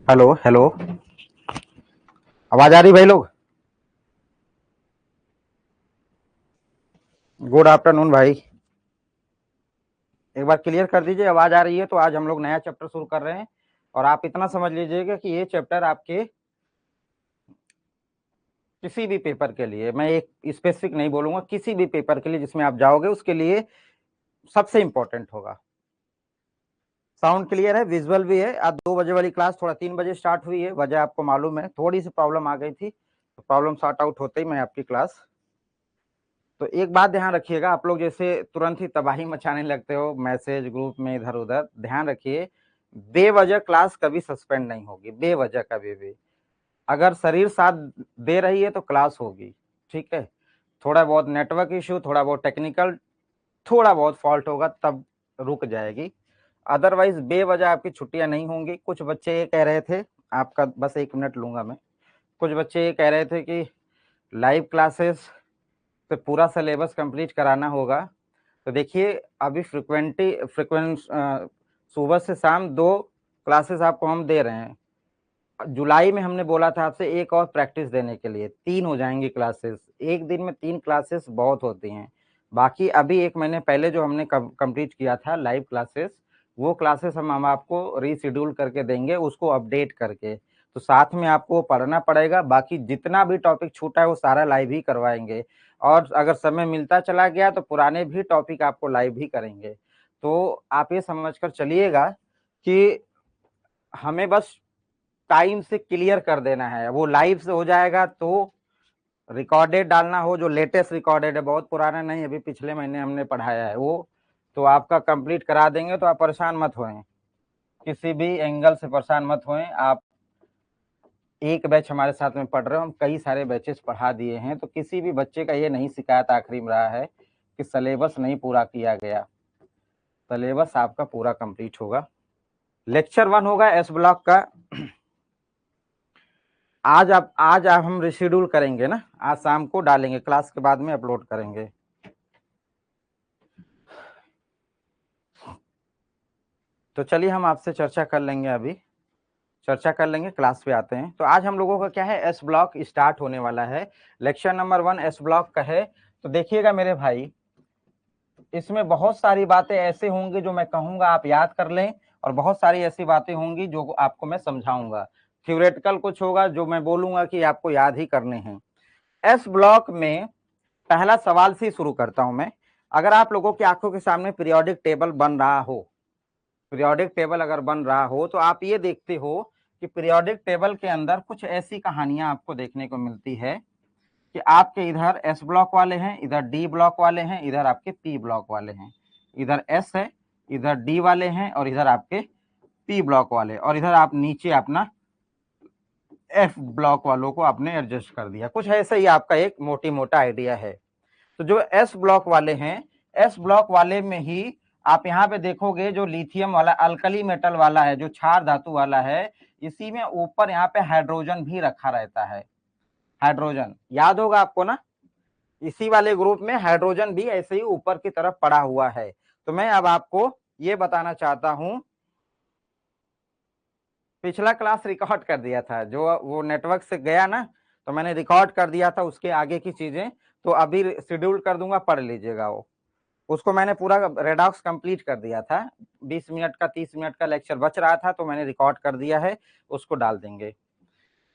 Hello hello. आवाज आ रही भाई लोग? गुड आफ्टरनून भाई। एक बार क्लियर कर दीजिए, आवाज आ रही है तो। आज हम लोग नया चैप्टर शुरू कर रहे हैं और आप इतना समझ लीजिएगा कि ये चैप्टर आपके किसी भी पेपर के लिए, मैं एक स्पेसिफिक नहीं बोलूंगा, किसी भी पेपर के लिए जिसमें आप जाओगे उसके लिए सबसे इंपॉर्टेंट होगा। साउंड क्लियर है, विजुअल भी है। आज 2 बजे वाली क्लास थोड़ा 3 बजे स्टार्ट हुई है, वजह आपको मालूम है, थोड़ी सी प्रॉब्लम आ गई थी, तो प्रॉब्लम सॉर्ट आउट होते ही मैं आपकी क्लास। तो एक बात ध्यान रखिएगा, आप लोग जैसे तुरंत ही तबाही मचाने लगते हो मैसेज ग्रुप में इधर उधर, ध्यान रखिए बेवजह क्लास कभी सस्पेंड नहीं होगी, बेवजह कभी भी। अगर शरीर साथ दे रही है तो क्लास होगी, ठीक है। थोड़ा बहुत नेटवर्क इश्यू, थोड़ा बहुत टेक्निकल, थोड़ा बहुत फॉल्ट होगा तब रुक जाएगी, अदरवाइज बेवजह आपकी छुट्टियां नहीं होंगी। कुछ बच्चे ये कह रहे थे, आपका बस 1 मिनट लूंगा मैं। कुछ बच्चे ये कह रहे थे कि लाइव क्लासेस पे पूरा सिलेबस कंप्लीट कराना होगा। तो देखिए अभी फ्रिक्वेंट सुबह से शाम 2 क्लासेस आपको हम दे रहे हैं। जुलाई में हमने बोला था आपसे एक और प्रैक्टिस देने के लिए, 3 हो जाएंगी क्लासेस। एक दिन में 3 क्लासेस बहुत होती हैं। बाकी अभी 1 महीने पहले जो हमने कंप्लीट किया था लाइव क्लासेस, वो क्लासेस हम आपको रीशेड्यूल करके देंगे, उसको अपडेट करके। तो साथ में आपको पढ़ना पड़ेगा, बाकी जितना भी टॉपिक छूटा है वो सारा लाइव ही करवाएंगे। और अगर समय मिलता चला गया तो पुराने भी टॉपिक आपको लाइव ही करेंगे। तो आप ये समझ कर चलिएगा कि हमें बस टाइम से क्लियर कर देना है। वो लाइव से हो जाएगा तो रिकॉर्डेड डालना हो, जो लेटेस्ट रिकॉर्डेड है, बहुत पुराना नहीं, अभी पिछले महीने हमने पढ़ाया है वो, तो आपका कंप्लीट करा देंगे। तो आप परेशान मत होएं, किसी भी एंगल से परेशान मत होएं। आप एक बैच हमारे साथ में पढ़ रहे हो, हम कई सारे बैचेस पढ़ा दिए हैं, तो किसी भी बच्चे का ये नहीं शिकायत आखिरी में रहा है कि सिलेबस नहीं पूरा किया गया। सिलेबस आपका पूरा कंप्लीट होगा। लेक्चर 1 होगा एस ब्लॉक का। आज आप हम रिशेड्यूल करेंगे ना, आज शाम को डालेंगे, क्लास के बाद में अपलोड करेंगे। तो चलिए हम आपसे चर्चा कर लेंगे, अभी चर्चा कर लेंगे, क्लास पे आते हैं। तो आज हम लोगों का क्या है, एस ब्लॉक स्टार्ट होने वाला है। लेक्चर नंबर 1 एस ब्लॉक का है। तो देखिएगा मेरे भाई, इसमें बहुत सारी बातें ऐसे होंगी जो मैं कहूंगा आप याद कर लें, और बहुत सारी ऐसी बातें होंगी जो आपको मैं समझाऊंगा। थ्योरेटिकल कुछ होगा जो मैं बोलूंगा कि आपको याद ही करने हैं। एस ब्लॉक में पहला सवाल से शुरू करता हूं मैं। अगर आप लोगों की आंखों के सामने पीरियोडिक टेबल बन रहा हो, पीरियोडिक टेबल अगर बन रहा हो, तो आप ये देखते हो कि पीरियोडिक टेबल के अंदर कुछ ऐसी कहानियां आपको देखने को मिलती है कि आपके इधर एस ब्लॉक वाले हैं, इधर डी ब्लॉक वाले हैं, इधर आपके पी ब्लॉक वाले हैं। इधर एस है, इधर डी वाले हैं, और इधर आपके पी ब्लॉक वाले, और इधर आप नीचे अपना एफ ब्लॉक वालों को आपने एडजस्ट कर दिया। कुछ ऐसा ही आपका एक मोटी मोटा आइडिया है। तो जो एस ब्लॉक वाले हैं, एस ब्लॉक वाले में ही आप यहाँ पे देखोगे जो लिथियम वाला अल्कली मेटल वाला है, जो क्षार धातु वाला है, इसी में ऊपर यहाँ पे हाइड्रोजन भी रखा रहता है। हाइड्रोजन याद होगा आपको ना, इसी वाले ग्रुप में हाइड्रोजन भी ऐसे ही ऊपर की तरफ पड़ा हुआ है। तो मैं अब आपको ये बताना चाहता हूं, पिछला क्लास रिकॉर्ड कर दिया था, जो वो नेटवर्क से गया ना, तो मैंने रिकॉर्ड कर दिया था उसके आगे की चीजें, तो अभी शेड्यूल कर दूंगा, पढ़ लीजिएगा वो। उसको मैंने पूरा रेडॉक्स कंप्लीट कर दिया था। 20 मिनट का 30 मिनट का लेक्चर बच रहा था, तो मैंने रिकॉर्ड कर दिया है, उसको डाल देंगे।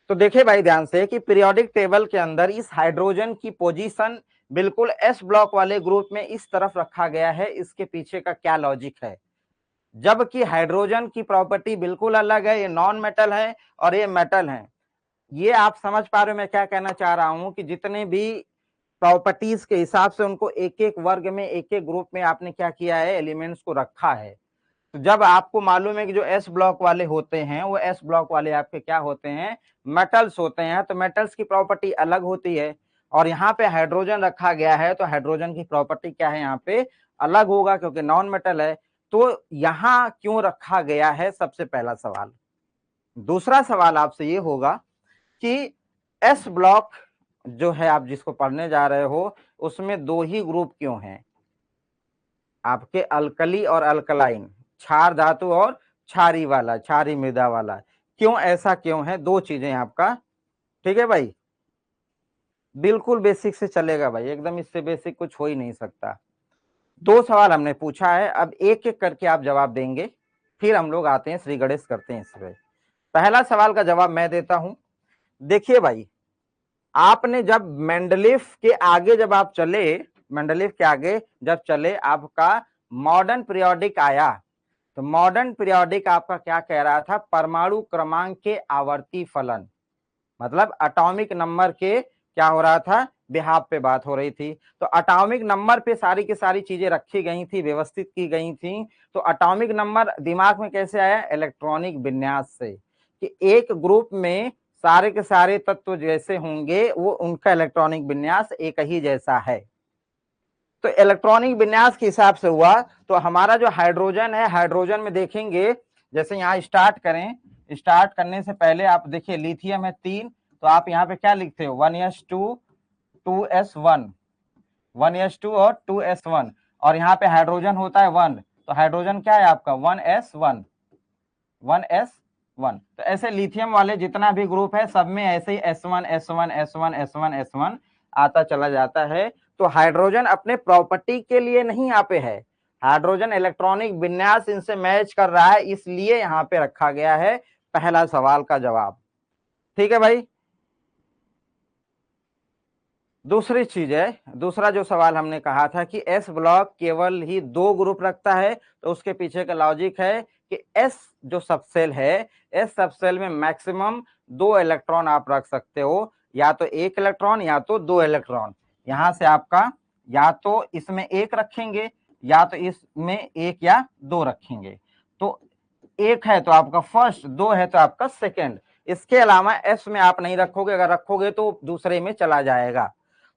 तो देखिए भाई ध्यान से कि पीरियोडिक टेबल के अंदर इस हाइड्रोजन की पोजीशन बिल्कुल एस ब्लॉक वाले ग्रुप में इस तरफ रखा गया है। इसके पीछे का क्या लॉजिक है? जबकि हाइड्रोजन की प्रॉपर्टी बिल्कुल अलग है, ये नॉन मेटल है और ये मेटल है। ये आप समझ पा रहे हो मैं क्या कहना चाह रहा हूं, कि जितने भी प्रॉपर्टीज के हिसाब से उनको एक एक वर्ग में, एक एक ग्रुप में आपने क्या किया है, एलिमेंट्स को रखा है। तो जब आपको मालूम है कि जो एस ब्लॉक वाले होते हैं वो एस ब्लॉक वाले आपके क्या होते हैं, मेटल्स होते हैं, तो मेटल्स की प्रॉपर्टी अलग होती है। और यहाँ पे हाइड्रोजन रखा गया है, तो हाइड्रोजन की प्रॉपर्टी क्या है, यहाँ पे अलग होगा, क्योंकि नॉन मेटल है। तो यहाँ क्यों रखा गया है, सबसे पहला सवाल। दूसरा सवाल आपसे ये होगा कि एस ब्लॉक जो है आप जिसको पढ़ने जा रहे हो, उसमें 2 ही ग्रुप क्यों हैं आपके, अल्कली और अल्कलाइन, क्षार धातु और क्षारी वाला, क्षारी मृदा वाला, क्यों ऐसा क्यों है, दो चीजें आपका, ठीक है भाई, बिल्कुल बेसिक से चलेगा भाई, एकदम इससे बेसिक कुछ हो ही नहीं सकता। दो सवाल हमने पूछा है, अब एक एक करके आप जवाब देंगे, फिर हम लोग आते हैं श्री गणेश करते हैं इस पे। पहला सवाल का जवाब मैं देता हूं। देखिए भाई, आपने जब मेंडलीफ के आगे जब आप चले, मेंडलीफ के आगे जब चले, आपका मॉडर्न पीरियोडिक आया, तो मॉडर्न पीरियोडिक आपका क्या कह रहा था, परमाणु क्रमांक के आवर्ती फलन, मतलब एटॉमिक नंबर के क्या हो रहा था, बिहाफ पे बात हो रही थी। तो एटॉमिक नंबर पे सारी की सारी चीजें रखी गई थी, व्यवस्थित की गई थी। तो एटॉमिक नंबर दिमाग में कैसे आया, इलेक्ट्रॉनिक विन्यास से, कि एक ग्रुप में सारे के सारे तत्व जैसे होंगे, वो उनका इलेक्ट्रॉनिक विन्यास एक ही जैसा है। तो इलेक्ट्रॉनिक विन्यास के हिसाब से हुआ। तो हमारा जो हाइड्रोजन है, हाइड्रोजन में देखेंगे, जैसे यहाँ स्टार्ट करें, स्टार्ट करने से पहले आप देखिए लिथियम है 3, तो आप यहाँ पे क्या लिखते हो, 1s2 2s1, 1s2 और 2s1, और यहाँ पे हाइड्रोजन होता है 1, तो हाइड्रोजन क्या है आपका 1s1, 1s1। तो ऐसे लिथियम वाले जितना भी ग्रुप है सब में ऐसे ही s1 s1 s1 s1 s1 आता चला जाता है। तो हाइड्रोजन अपने प्रॉपर्टी के लिए नहीं यहाँ पे है, हाइड्रोजन इलेक्ट्रॉनिक विन्यास इनसे मैच कर रहा है, इसलिए यहाँ पे रखा गया है पहला सवाल का जवाब। ठीक है भाई। दूसरी चीज है, दूसरा जो सवाल हमने कहा था कि एस ब्लॉक केवल ही 2 ग्रुप रखता है, तो उसके पीछे का लॉजिक है कि एस जो सबसेल है, एस सबसेल में मैक्सिमम 2 इलेक्ट्रॉन आप रख सकते हो, या तो 1 इलेक्ट्रॉन या तो 2 इलेक्ट्रॉन। यहां से आपका या तो इसमें 1 रखेंगे, या तो इसमें 1 या 2 रखेंगे। तो 1 है तो आपका फर्स्ट, 2 है तो आपका सेकेंड। इसके अलावा एस में आप नहीं रखोगे, अगर रखोगे तो दूसरे में चला जाएगा।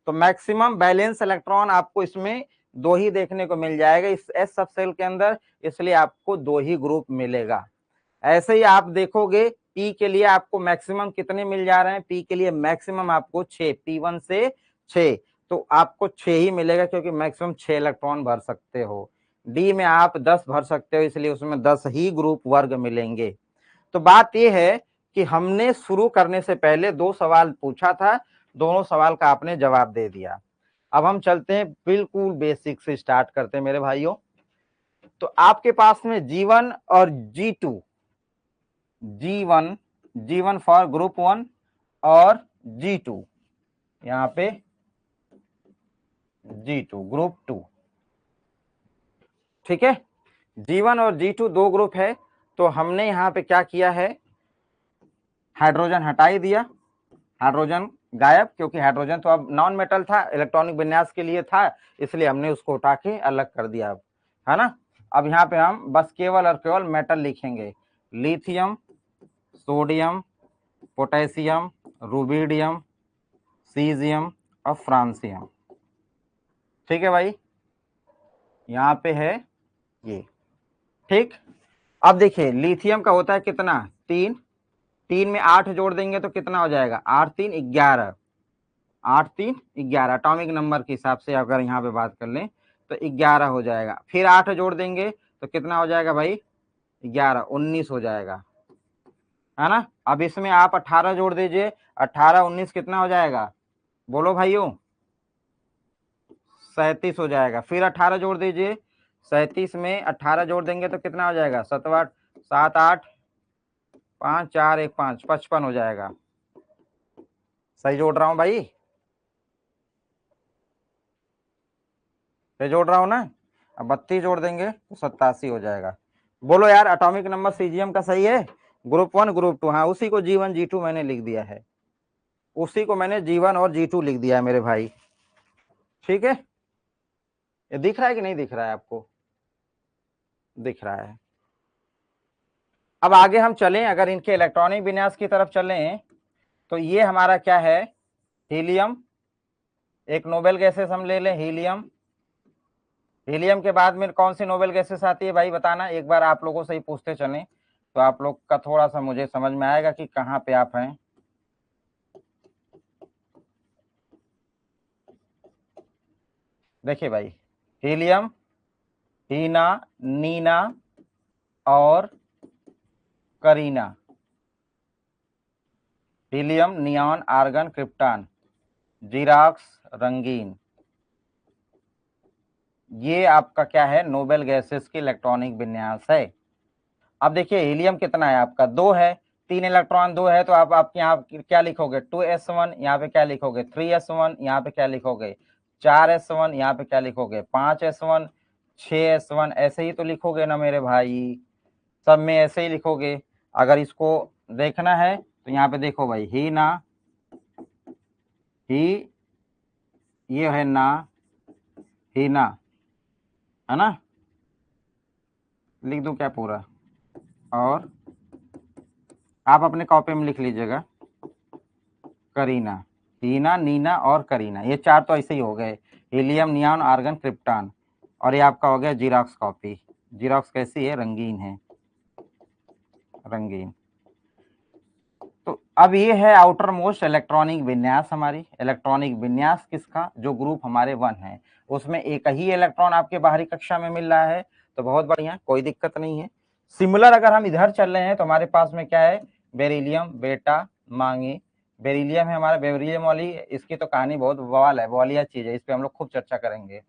तो मैक्सिमम बैलेंस इलेक्ट्रॉन आपको इसमें 2 ही देखने को मिल जाएगा इस एस सबसेल के अंदर, इसलिए आपको 2 ही ग्रुप मिलेगा। ऐसे ही आप देखोगे पी के लिए आपको मैक्सिमम कितने मिल जा रहे हैं, पी के लिए मैक्सिमम आपको 6, P1 से 6, तो आपको 6 ही मिलेगा, क्योंकि मैक्सिमम 6 इलेक्ट्रॉन भर सकते हो। डी में आप 10 भर सकते हो, इसलिए उसमें 10 ही ग्रुप वर्ग मिलेंगे। तो बात यह है कि हमने शुरू करने से पहले 2 सवाल पूछा था, दोनों सवाल का आपने जवाब दे दिया। अब हम चलते हैं बिल्कुल बेसिक से स्टार्ट करते हैं मेरे भाइयों। तो आपके पास में G1 और G2, G1 फॉर ग्रुप 1 और G2, यहाँ पे G2 ग्रुप 2, ठीक है। G1 और G2 2 ग्रुप है, तो हमने यहाँ पे क्या किया है, हाइड्रोजन हटा ही दिया, हाइड्रोजन गायब, क्योंकि हाइड्रोजन तो अब नॉन मेटल था, इलेक्ट्रॉनिक विन्यास के लिए था, इसलिए हमने उसको उठा के अलग कर दिया, है ना। अब यहाँ पे हम बस केवल और केवल मेटल लिखेंगे, lithium, sodium, potassium, rubidium, caesium और फ्रांसियम। ठीक है भाई, यहाँ पे है ये, ठीक। अब देखिए लिथियम का होता है कितना, 3, 3 में 8 जोड़ देंगे तो कितना हो जाएगा, 8 3 11, 8 3 11 एटॉमिक नंबर के हिसाब से अगर यहाँ पे बात कर लें तो 11 हो जाएगा। फिर 8 जोड़ देंगे तो कितना हो जाएगा भाई, 11 19 हो जाएगा, है ना। अब इसमें आप 18 जोड़ दीजिए, 18 19 कितना हो जाएगा, बोलो भाइयों, 37 हो जाएगा। फिर 18 जोड़ दीजिए, 37 में 18 जोड़ देंगे तो कितना हो जाएगा, 7 8 5 4 1 5 55 हो जाएगा। सही जोड़ रहा हूं भाई, सही जोड़ रहा हूं ना। अब 32 जोड़ देंगे तो 87 हो जाएगा। बोलो यार, एटॉमिक नंबर सीजियम का सही है, ग्रुप 1 ग्रुप 2, हाँ उसी को G1 G2 मैंने लिख दिया है, उसी को मैंने G1 और G2 लिख दिया है मेरे भाई। ठीक है, ये दिख रहा है कि नहीं दिख रहा है आपको, दिख रहा है। अब आगे हम चलें, अगर इनके इलेक्ट्रॉनिक विन्यास की तरफ चलें, तो ये हमारा क्या है, हीलियम, एक नोबेल गैसेस हम ले लें, हीलियम। हीलियम के बाद में कौन सी नोबेल गैसेस आती है भाई बताना, एक बार आप लोगों से ही पूछते चलें, तो आप लोग का थोड़ा सा मुझे समझ में आएगा कि कहाँ पे आप हैं। देखिए भाई, हीलियम, हीना, नीना और Kareena, helium, neon, argon, krypton, Xerox, रंगीन, ये आपका क्या है, नोबेल गैसेस की इलेक्ट्रॉनिक विन्यास है। अब देखिए हीलियम कितना है आपका, 2 है, 3 इलेक्ट्रॉन 2 है, तो आप यहाँ क्या लिखोगे 2s1, यहाँ पे क्या लिखोगे 3s1, यहाँ पे क्या लिखोगे 4s1, यहाँ पे क्या लिखोगे 5s1, 6s1, ऐसे ही तो लिखोगे ना मेरे भाई, सब में ऐसे ही लिखोगे। अगर इसको देखना है तो यहाँ पे देखो भाई, ही ना, ही, ये है ना, ही ना, है ना, लिख दूं क्या पूरा, और आप अपने कॉपी में लिख लीजिएगा करीना, हीना, नीना और करीना, ये 4 तो ऐसे ही हो गए, हीलियम, नियॉन, आर्गन, क्रिप्टॉन, और ये आपका हो गया जीरॉक्स कॉपी। जीरॉक्स कैसी है, रंगीन है, रंगीन। तो अब ये है आउटर मोस्ट इलेक्ट्रॉनिक विन्यास, हमारी इलेक्ट्रॉनिक विन्यास किसका, जो ग्रुप हमारे 1 है, उसमें एक ही इलेक्ट्रॉन आपके बाहरी कक्षा में मिल रहा है, तो बहुत बढ़िया, कोई दिक्कत नहीं है। सिमिलर अगर हम इधर चल रहे हैं तो हमारे पास में क्या है, बेरिलियम, बेटा, मांगी, बेरिलियम है हमारा, बेरिलियम वाली, इसकी तो कहानी बहुत बवाल है, बवालिया चीज है, इस पे हम लोग खूब चर्चा करेंगे,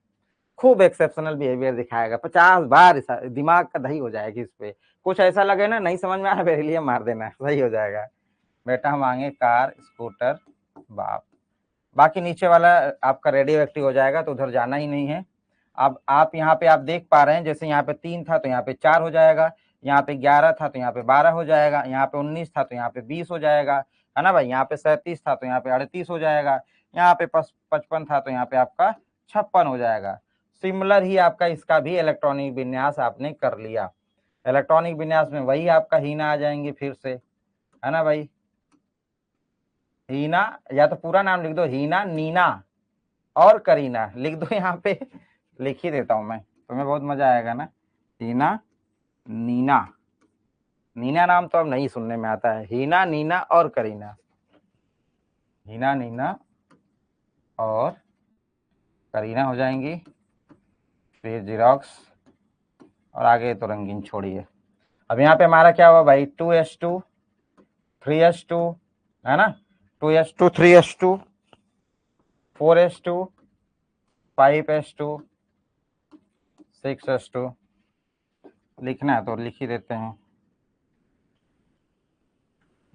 खूब एक्सेप्शनल बिहेवियर दिखाएगा, 50 बार दिमाग का दही हो जाएगी इस पे, कुछ ऐसा लगे ना नहीं समझ में आया, बेरिलियम मार देना, सही हो जाएगा। बेटा मांगे कार, स्कूटर, बाप, बाकी नीचे वाला आपका रेडियो एक्टिव हो जाएगा, तो उधर जाना ही नहीं है। अब आप यहाँ पे आप देख पा रहे हैं, जैसे यहाँ पे 3 था तो यहाँ पे 4 हो जाएगा, यहाँ पे 11 था तो यहाँ पे 12 हो जाएगा, यहाँ पे 19 था तो यहाँ पे 20 हो जाएगा, है ना भाई, यहाँ पे 37 था तो यहाँ पे 38 हो जाएगा, यहाँ पे 55 था तो यहाँ पे आपका 56 हो जाएगा। सिमिलर ही आपका इसका भी इलेक्ट्रॉनिक विन्यास आपने कर लिया। इलेक्ट्रॉनिक विन्यास में वही आपका हीना आ जाएंगे फिर से, है ना भाई, हीना, या तो पूरा नाम लिख दो, हीना, नीना और करीना लिख दो, यहाँ पे लिख ही देता हूं मैं, तुम्हें बहुत मजा आएगा ना, हीना, नीना, नीना नाम तो अब नहीं सुनने में आता है, हीना, नीना और करीना, हीना, नीना और करीना हो जाएंगी, फिर जीरोक्स, और आगे तो रंगीन छोड़िए। अब यहाँ पे हमारा क्या हुआ भाई, 2s2, 3s2, है ना, 2s2, 3s2, 4s2, 5s2, 6s2, लिखना है तो लिख ही देते हैं,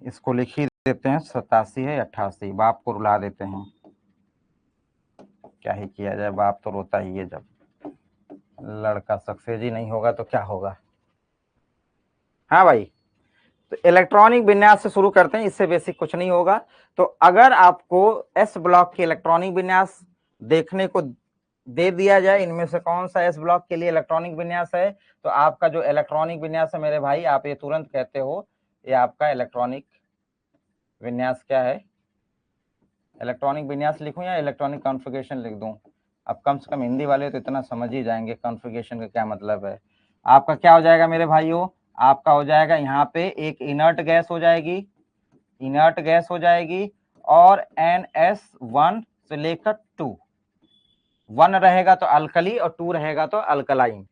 इसको लिख ही देते हैं, 87 है 88, बाप को रुला देते हैं, क्या ही किया जाए, बाप तो रोता ही है जब लड़का सक्सेस ही नहीं होगा तो क्या होगा। हाँ भाई, तो इलेक्ट्रॉनिक विन्यास से शुरू करते हैं, इससे बेसिक कुछ नहीं होगा। तो अगर आपको एस ब्लॉक के इलेक्ट्रॉनिक विन्यास देखने को दे दिया जाए, इनमें से कौन सा एस ब्लॉक के लिए इलेक्ट्रॉनिक विन्यास है, तो आपका जो इलेक्ट्रॉनिक विन्यास है मेरे भाई, आप ये तुरंत कहते हो ये आपका इलेक्ट्रॉनिक विन्यास क्या है, इलेक्ट्रॉनिक विन्यास लिखूं या इलेक्ट्रॉनिक कॉन्फ़िगरेशन लिख दूं, अब कम से कम हिंदी वाले तो इतना समझ ही जाएंगे कॉन्फ़िगरेशन का क्या मतलब है। आपका क्या हो जाएगा मेरे भाइयों, आपका हो जाएगा यहाँ पे एक इनर्ट गैस हो जाएगी, इनर्ट गैस हो जाएगी, और NS1 से लेकर 2, 1 रहेगा तो अल्कली और 2 रहेगा तो अल्कलाइन,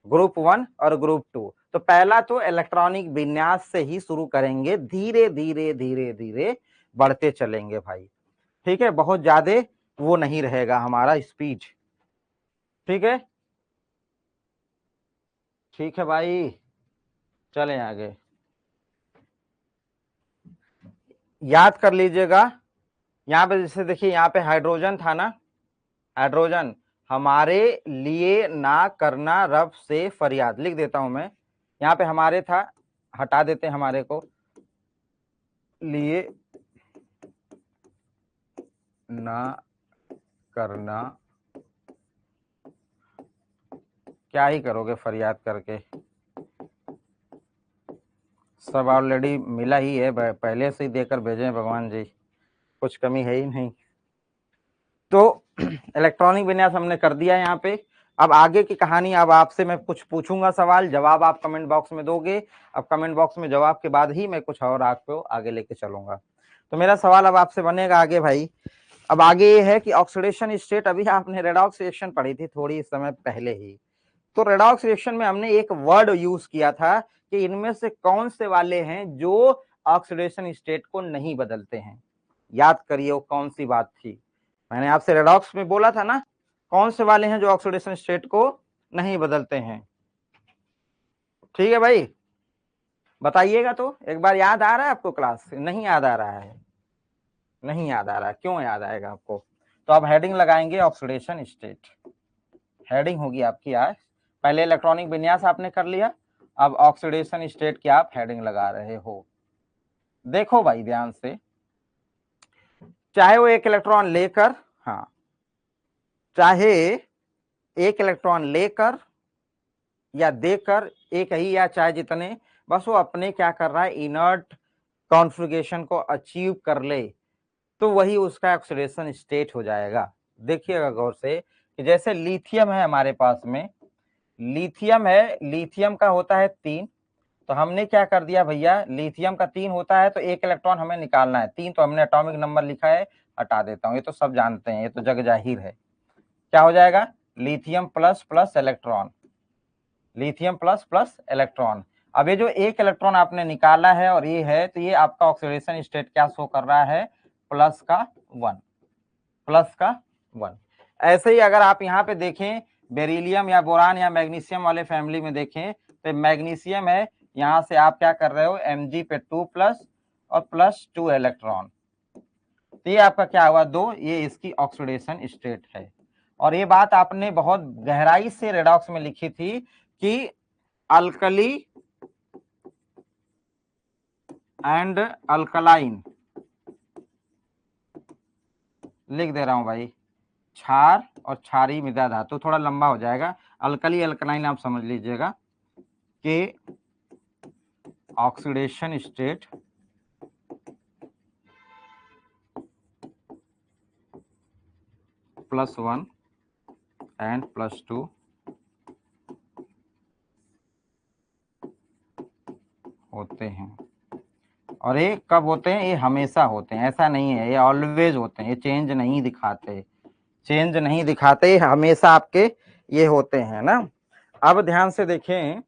ग्रुप 1 और ग्रुप 2। तो पहला तो इलेक्ट्रॉनिक विन्यास से ही शुरू करेंगे, धीरे धीरे धीरे धीरे बढ़ते चलेंगे भाई, ठीक है, बहुत ज्यादा वो नहीं रहेगा हमारा स्पीड, ठीक है, ठीक है भाई, चलें आगे, याद कर लीजिएगा। यहाँ पे जैसे देखिए, यहाँ पे हाइड्रोजन था ना, हाइड्रोजन, हमारे लिए ना करना रब से फरियाद, लिख देता हूं मैं, यहाँ पे हमारे था, हटा देते हैं हमारे को, लिए ना करना, क्या ही करोगे फरियाद करके, सब ऑलरेडी मिला ही है, पहले से ही देकर भेजे हैं भगवान जी, कुछ कमी है ही नहीं। तो इलेक्ट्रॉनिक विन्यास हमने कर दिया यहाँ पे। अब आगे की कहानी, अब आपसे मैं कुछ पूछूंगा सवाल, जवाब आप कमेंट बॉक्स में दोगे, अब कमेंट बॉक्स में जवाब के बाद ही मैं कुछ और आपको आगे लेके चलूंगा। तो मेरा सवाल अब आपसे बनेगा आगे भाई, अब आगे ये है कि ऑक्सीडेशन स्टेट, अभी आपने रेडॉक्स रिएक्शन पढ़ी थी थोड़ी समय पहले ही, तो रेडॉक्स रिएक्शन में हमने एक वर्ड यूज किया था कि इनमें से कौन से वाले हैं जो ऑक्सीडेशन स्टेट को नहीं बदलते हैं। याद करिए वो कौन सी बात थी, मैंने आपसे रेडॉक्स में बोला था ना, कौन से वाले हैं जो ऑक्सीडेशन स्टेट को नहीं बदलते हैं। ठीक है भाई, बताइएगा तो एक बार। याद आ रहा है आपको क्लास? नहीं याद आ रहा है? नहीं याद आ रहा है, क्यों याद आएगा आपको? तो आप हेडिंग लगाएंगे ऑक्सीडेशन स्टेट, हेडिंग होगी आपकी आज। पहले इलेक्ट्रॉनिक विन्यास आपने कर लिया, अब ऑक्सीडेशन स्टेट की आप हेडिंग लगा रहे हो। देखो भाई ध्यान से, चाहे वो एक इलेक्ट्रॉन लेकर, हाँ, चाहे एक इलेक्ट्रॉन लेकर या देकर, एक ही या चाहे जितने, बस वो अपने क्या कर रहा है, इनर्ट कॉन्फ़िगरेशन को अचीव कर ले, तो वही उसका ऑक्सीडेशन स्टेट हो जाएगा। देखिएगा गौर से कि जैसे लिथियम है हमारे पास में, लिथियम है, लिथियम का होता है 3, तो हमने क्या कर दिया भैया, लिथियम का 3 होता है तो एक इलेक्ट्रॉन हमें निकालना है, 3 तो हमने एटॉमिक नंबर लिखा है, हटा देता हूं, ये तो सब जानते हैं, ये तो जग जाहिर है। क्या हो जाएगा, lithium plus plus electron, lithium plus plus electron. अब ये जो एक इलेक्ट्रॉन आपने निकाला है और ये है, तो ये आपका ऑक्सीडेशन स्टेट क्या शो कर रहा है, प्लस का 1, प्लस का 1। ऐसे ही अगर आप यहाँ पे देखें, बेरिलियम या बोरान या मैग्नीशियम वाले फैमिली में देखें, तो मैग्नीशियम है, यहाँ से आप क्या कर रहे हो, Mg पे 2 प्लस और प्लस 2 इलेक्ट्रॉन, तो ये आपका क्या हुआ 2, ये इसकी ऑक्सीडेशन स्टेट है। और ये बात आपने बहुत गहराई से रेडॉक्स में लिखी थी कि अल्कली एंड अल्कलाइन, लिख दे रहा हूं भाई, क्षार और क्षारीय मृदा धातु, थोड़ा लंबा हो जाएगा, अल्कली अल्कलाइन आप समझ लीजिएगा कि ऑक्सीडेशन स्टेट +1 एंड +2 होते हैं। और ये कब होते हैं, ये हमेशा होते हैं, ऐसा नहीं है, ये ऑलवेज होते हैं, ये चेंज नहीं दिखाते, चेंज नहीं दिखाते, हमेशा आपके ये होते हैं ना। अब ध्यान से देखें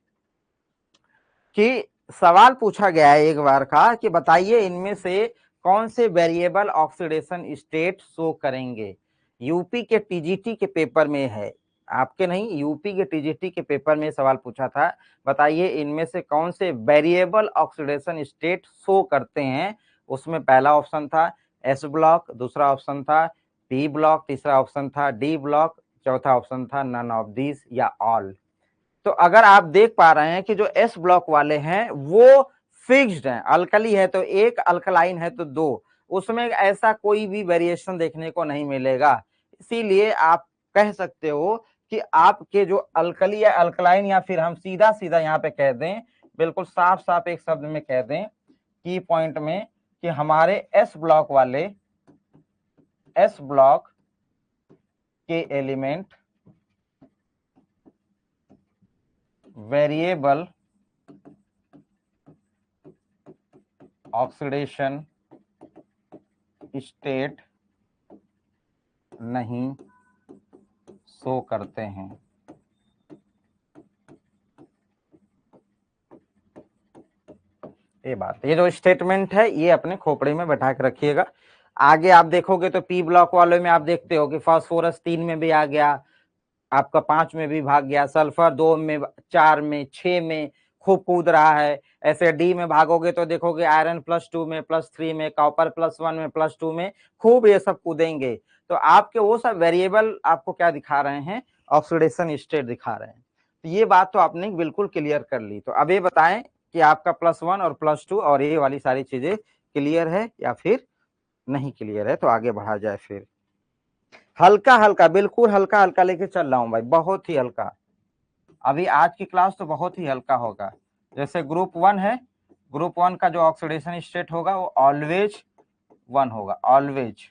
कि सवाल पूछा गया है एक बार का कि बताइए इनमें से कौन से वेरिएबल ऑक्सीडेशन स्टेट शो करेंगे। यूपी के टीजीटी के पेपर में है, आपके नहीं, यूपी के टीजीटी के पेपर में सवाल पूछा था, बताइए इनमें से कौन से वेरिएबल ऑक्सीडेशन स्टेट शो करते हैं। उसमें पहला ऑप्शन था एस ब्लॉक, दूसरा ऑप्शन था पी ब्लॉक, तीसरा ऑप्शन था डी ब्लॉक, चौथा ऑप्शन था नन ऑफ दिस या ऑल। तो अगर आप देख पा रहे हैं कि जो एस ब्लॉक वाले हैं वो फिक्स्ड हैं, अल्कली है तो 1, अल्कलाइन है तो 2, उसमें ऐसा कोई भी वेरिएशन देखने को नहीं मिलेगा। इसीलिए आप कह सकते हो कि आपके जो अल्कली या अल्कलाइन, या फिर हम सीधा सीधा यहाँ पे कह दें, बिल्कुल साफ साफ एक शब्द में कह दें की पॉइंट में, कि हमारे एस ब्लॉक वाले, एस ब्लॉक के एलिमेंट वेरिएबल ऑक्सीडेशन स्टेट नहीं शो करते हैं। ये बात, ये जो स्टेटमेंट है ये अपने खोपड़े में बैठा के रखिएगा। आगे आप देखोगे तो पी ब्लॉक वाले में आप देखते हो कि फास्फोरस 3 में भी आ गया, आपका 5 में भी भाग गया, सल्फर 2 में, 4 में, 6 में खूब कूद रहा है। ऐसे डी में भागोगे तो देखोगे आयरन +2 में, +3 में, कॉपर +1 में, +2 में खूब ये सब कूदेंगे। तो आपके वो सब वेरिएबल आपको क्या दिखा रहे हैं, ऑक्सीडेशन स्टेट दिखा रहे हैं। तो ये बात तो आपने बिल्कुल क्लियर कर ली। तो अब ये बताएं कि आपका +1 और +2 और ये वाली सारी चीजें क्लियर है या फिर नहीं क्लियर है। तो आगे बढ़ा जाए फिर। हल्का हल्का, बिल्कुल हल्का हल्का लेके चल रहा हूं भाई, बहुत ही हल्का। अभी आज की क्लास तो बहुत ही हल्का होगा। जैसे ग्रुप 1 है, ग्रुप 1 का जो ऑक्सीडेशन स्टेट होगा वो ऑलवेज 1 होगा, ऑलवेज।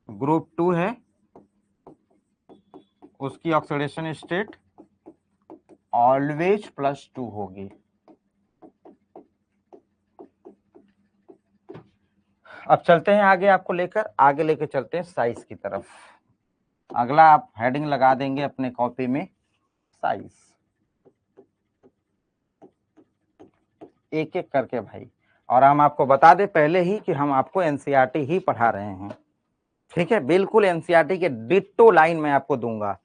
ग्रुप 2 है, उसकी ऑक्सीडेशन स्टेट ऑलवेज +2 होगी। अब चलते हैं आगे, आपको लेकर आगे लेके चलते हैं साइज की तरफ। अगला आप हेडिंग लगा देंगे अपने कॉपी में, साइज। एक एक करके भाई। और हम आपको बता दें पहले ही कि हम आपको एनसीईआरटी ही पढ़ा रहे हैं, ठीक है। बिल्कुल एनसीईआरटी के डिट्टो लाइन मैं आपको दूंगा,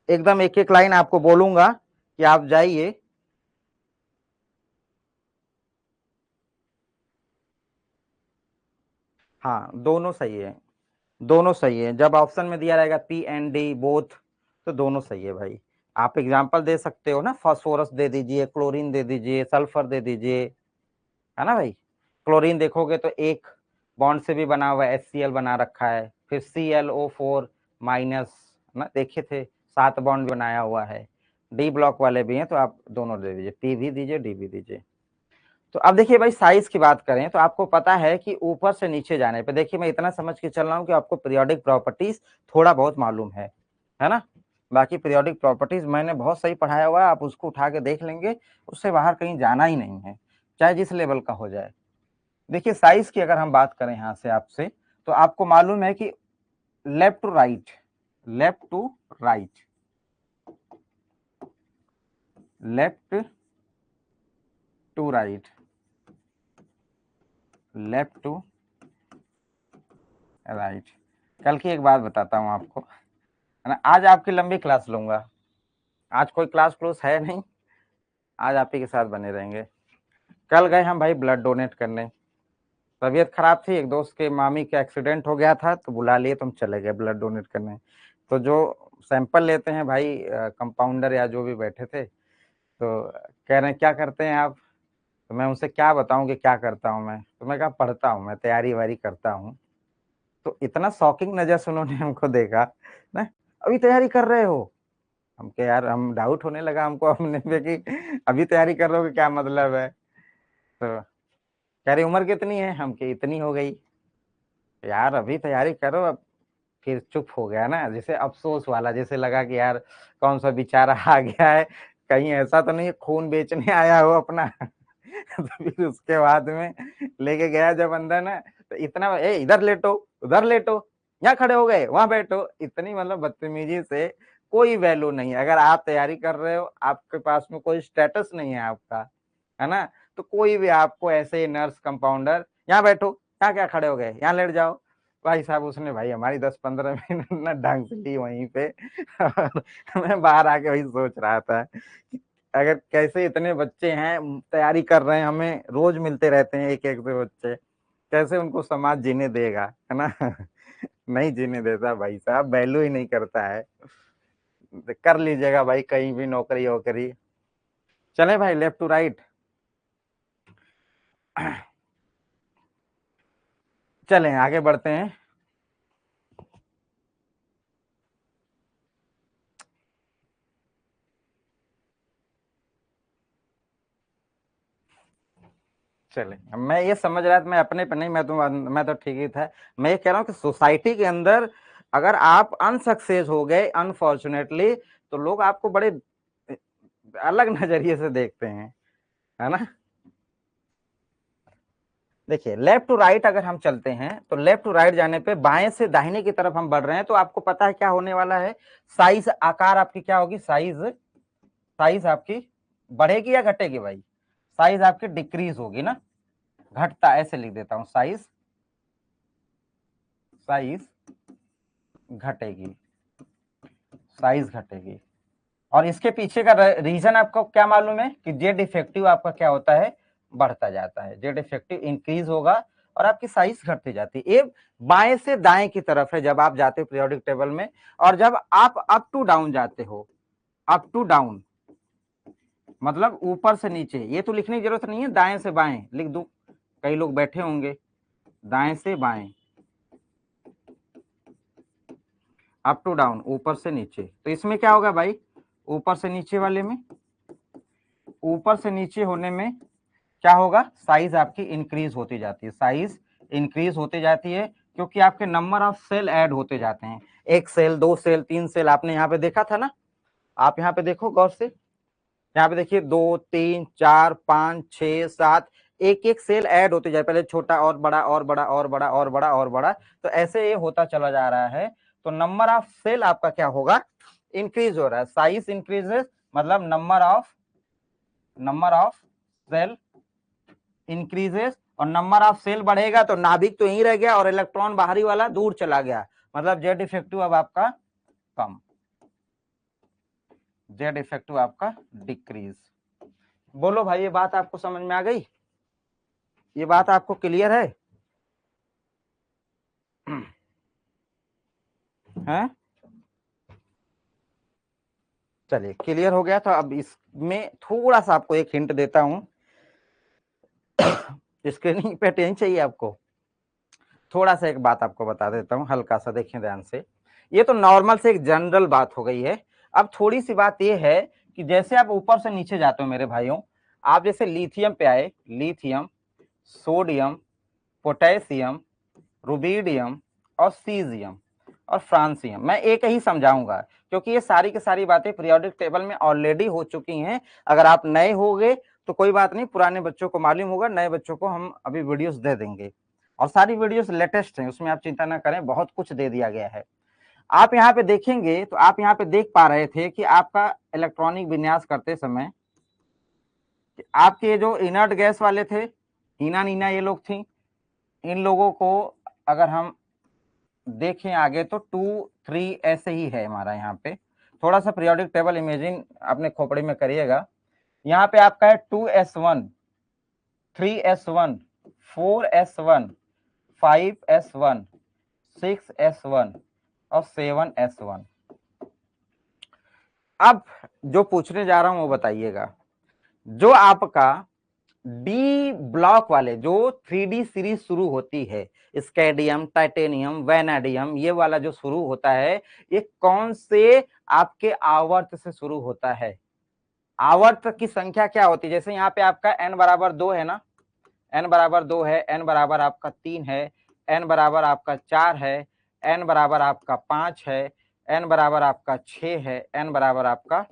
एकदम एक एक लाइन आपको बोलूंगा कि आप जाइए। हाँ दोनों सही है, दोनों सही है। जब ऑप्शन में दिया रहेगा पी एंड डी बोथ, तो दोनों सही है भाई। आप एग्जांपल दे सकते हो ना, फास्फोरस दे दीजिए, क्लोरीन दे दीजिए, सल्फर दे दीजिए, है ना भाई। क्लोरीन देखोगे तो एक बॉन्ड से भी बना हुआ है, HCl बना रखा है, फिर ClO4 माइनस ना देखे थे, 7 बॉन्ड बनाया हुआ है। डी ब्लॉक वाले भी हैं, तो आप दोनों दे दीजिए, पी भी दीजिए, डी भी दीजिए। तो अब देखिए भाई, साइज की बात करें तो आपको पता है कि ऊपर से नीचे जाने पे, देखिए मैं इतना समझ के चल रहा हूँ कि आपको पीरियोडिक प्रॉपर्टीज थोड़ा बहुत मालूम है ना। बाकी पीरियोडिक प्रॉपर्टीज मैंने बहुत सही पढ़ाया हुआ है, आप उसको उठा के देख लेंगे, उससे बाहर कहीं जाना ही नहीं है, चाहे जिस लेवल का हो जाए। देखिए साइज की अगर हम बात करें यहाँ से आपसे, तो आपको मालूम है कि left to right, left to right, left to right, left to right. कल की एक बात बताता हूँ आपको, है ना। आज आपकी लंबी क्लास लूंगा, आज कोई क्लास क्लोज है नहीं, आज आप ही के साथ बने रहेंगे। कल गए हम भाई ब्लड डोनेट करने, तबीयत खराब थी, एक दोस्त के मामी का एक्सीडेंट हो गया था, तो बुला लिए, तुम चले गए ब्लड डोनेट करने। तो जो सैंपल लेते हैं भाई कंपाउंडर या जो भी बैठे थे, तो कह रहे हैं क्या करते हैं आप, तो मैं उनसे क्या बताऊं कि क्या करता हूं मैं, तो मैं कहा पढ़ता हूं, मैं तैयारी वारी करता हूं। तो इतना शॉकिंग नजर से उन्होंने हमको देखा ना, अभी तैयारी कर रहे हो, हम के यार, हम डाउट होने लगा हमको अपने पे कि अभी तैयारी कर रहे हो कि क्या मतलब है। तो कह रही उम्र कितनी है, हम के इतनी हो गई। यार अभी तैयारी करो अब। फिर चुप हो गया ना, जैसे अफसोस वाला, जैसे लगा कि यार कौन सा बेचारा आ गया है, कहीं ऐसा तो नहीं खून बेचने आया हो अपना। तो फिर उसके बाद में लेके गया जब अंदर ना, तो इतना इधर लेटो, उधर लेटो, यहाँ खड़े हो गए, वहां बैठो, इतनी मतलब बदतमीजी से। कोई वैल्यू नहीं है, अगर आप तैयारी कर रहे हो, आपके पास में कोई स्टेटस नहीं है आपका, है ना, तो कोई भी आपको ऐसे नर्स कंपाउंडर, यहाँ बैठो, यहाँ क्या खड़े हो गए, यहाँ लेट जाओ, भाई साहब उसने भाई हमारी 10-15 मिनट ना ढंग से ली वहीं पे। और मैं बाहर आके वही सोच रहा था कि अगर कैसे इतने बच्चे हैं तैयारी कर रहे हैं, हमें रोज मिलते रहते हैं एक एक से बच्चे, कैसे उनको समाज जीने देगा, है ना। नहीं जीने देता भाई साहब, वैल्यू ही नहीं करता है। कर लीजिएगा भाई कहीं भी नौकरी वोकरी। चले भाई लेफ्ट टू राइट। चलें आगे बढ़ते हैं। चले, मैं ये समझ रहा था, मैं अपने पे नहीं, मैं तो ठीक ही था। मैं ये कह रहा हूँ कि सोसाइटी के अंदर अगर आप अनसक्सेस हो गए अनफॉर्चुनेटली, तो लोग आपको बड़े अलग नजरिए से देखते हैं, है ना। देखिए लेफ्ट टू राइट अगर हम चलते हैं, तो लेफ्ट टू राइट जाने पे बाएं से दाहिने की तरफ हम बढ़ रहे हैं, तो आपको पता है क्या होने वाला है, साइज आकार आपकी क्या होगी, साइज साइज आपकी बढ़ेगी या घटेगी भाई, साइज आपकी डिक्रीज होगी ना, घटता, ऐसे लिख देता हूं, साइज साइज घटेगी, साइज घटेगी। और इसके पीछे का रीजन आपको क्या मालूम है कि जेड इफेक्टिव आपका क्या होता है, बढ़ता जाता है, जेड इफेक्टिव इंक्रीज होगा और आपकी साइज घटती जाती है। ये बाएं से दाएं की तरफ है जब आप जाते हो पीरियोडिक टेबल में, और जब आप अप टू डाउन जाते हो, अप टू डाउन मतलब ऊपर से नीचे, ये तो लिखने की जरूरत नहीं है, दाएं से बाएं लिख दूं, कई लोग बैठे होंगे, दाएं से बाएं, अप टू डाउन ऊपर से नीचे। तो इसमें क्या होगा भाई, ऊपर से नीचे वाले में, ऊपर से नीचे होने में क्या होगा, साइज आपकी इंक्रीज होती जाती है, साइज इंक्रीज होती जाती है, क्योंकि आपके नंबर ऑफ सेल ऐड होते जाते हैं, एक सेल, दो सेल, तीन सेल, आपने यहाँ पे देखा था ना, आप यहाँ पे देखो गौर से, यहाँ पे देखिए 2 3 4 5 6 7, एक एक सेल ऐड होते जाए, पहले छोटा और बड़ा और बड़ा और बड़ा और बड़ा और बड़ा, तो ऐसे ये होता चला जा रहा है। तो नंबर ऑफ सेल आपका क्या होगा, इंक्रीज हो रहा है, साइज इंक्रीजेस मतलब नंबर ऑफ सेल इंक्रीजेस, और नंबर ऑफ सेल बढ़ेगा तो नाभिक तो यहीं रह गया और इलेक्ट्रॉन बाहरी वाला दूर चला गया, मतलब जेड इफेक्टिव अब आपका कम, जेड इफेक्टिव आपका डिक्रीज। बोलो भाई, ये बात आपको समझ में आ गई? ये बात आपको क्लियर है? हैं? चलिए, क्लियर हो गया। तो अब इसमें थोड़ा सा आपको एक हिंट देता हूं, स्क्रीनिंग पे टेंशन चाहिए आपको, थोड़ा सा एक बात आपको बता देता हूं, हल्का सा देखें ध्यान से। ये तो नॉर्मल से एक जनरल बात हो गई है। अब थोड़ी सी बात ये है कि जैसे आप ऊपर से नीचे जाते हो मेरे भाइयों, आप जैसे लिथियम पे आए, लिथियम, सोडियम, पोटेशियम, रुबिडियम और सीजियम और फ्रांसियम, मैं एक ही समझाऊंगा क्योंकि ये सारी की सारी बातें पीरियोडिक टेबल में ऑलरेडी हो चुकी हैं। अगर आप नए होगे तो कोई बात नहीं, पुराने बच्चों को मालूम होगा, नए बच्चों को हम अभी वीडियोस दे देंगे और सारी वीडियोस लेटेस्ट हैं, उसमें आप चिंता ना करें, बहुत कुछ दे दिया गया है। आप यहाँ पे देखेंगे तो आप यहाँ पे देख पा रहे थे कि आपका इलेक्ट्रॉनिक विन्यास करते समय आपके जो इनर्ट गैस वाले थे, हीना नीना ये लोग थी, इन लोगों को अगर हम देखें आगे तो 2 3 ऐसे ही है हमारा। यहाँ पे थोड़ा सा पीरियोडिक टेबल इमेजिन अपने खोपड़ी में करिएगा। यहाँ पे आपका है 2s1, 3s1, 4s1, 5s1, 6s1 और 7s1। अब जो पूछने जा रहा हूं वो बताइएगा, जो आपका डी ब्लॉक वाले जो 3D सीरीज शुरू होती है, स्कैडियम, टाइटेनियम, वैनाडियम, ये वाला जो शुरू होता है, ये कौन से आपके आवर्त से शुरू होता है? आवर्त की संख्या क्या होती है? जैसे यहाँ पे आपका n बराबर 2 है ना, n बराबर 2 है, n बराबर आपका 3 है, n बराबर आपका 4 है, n बराबर आपका 5 है, n बराबर आपका 6 है, n बराबर आपका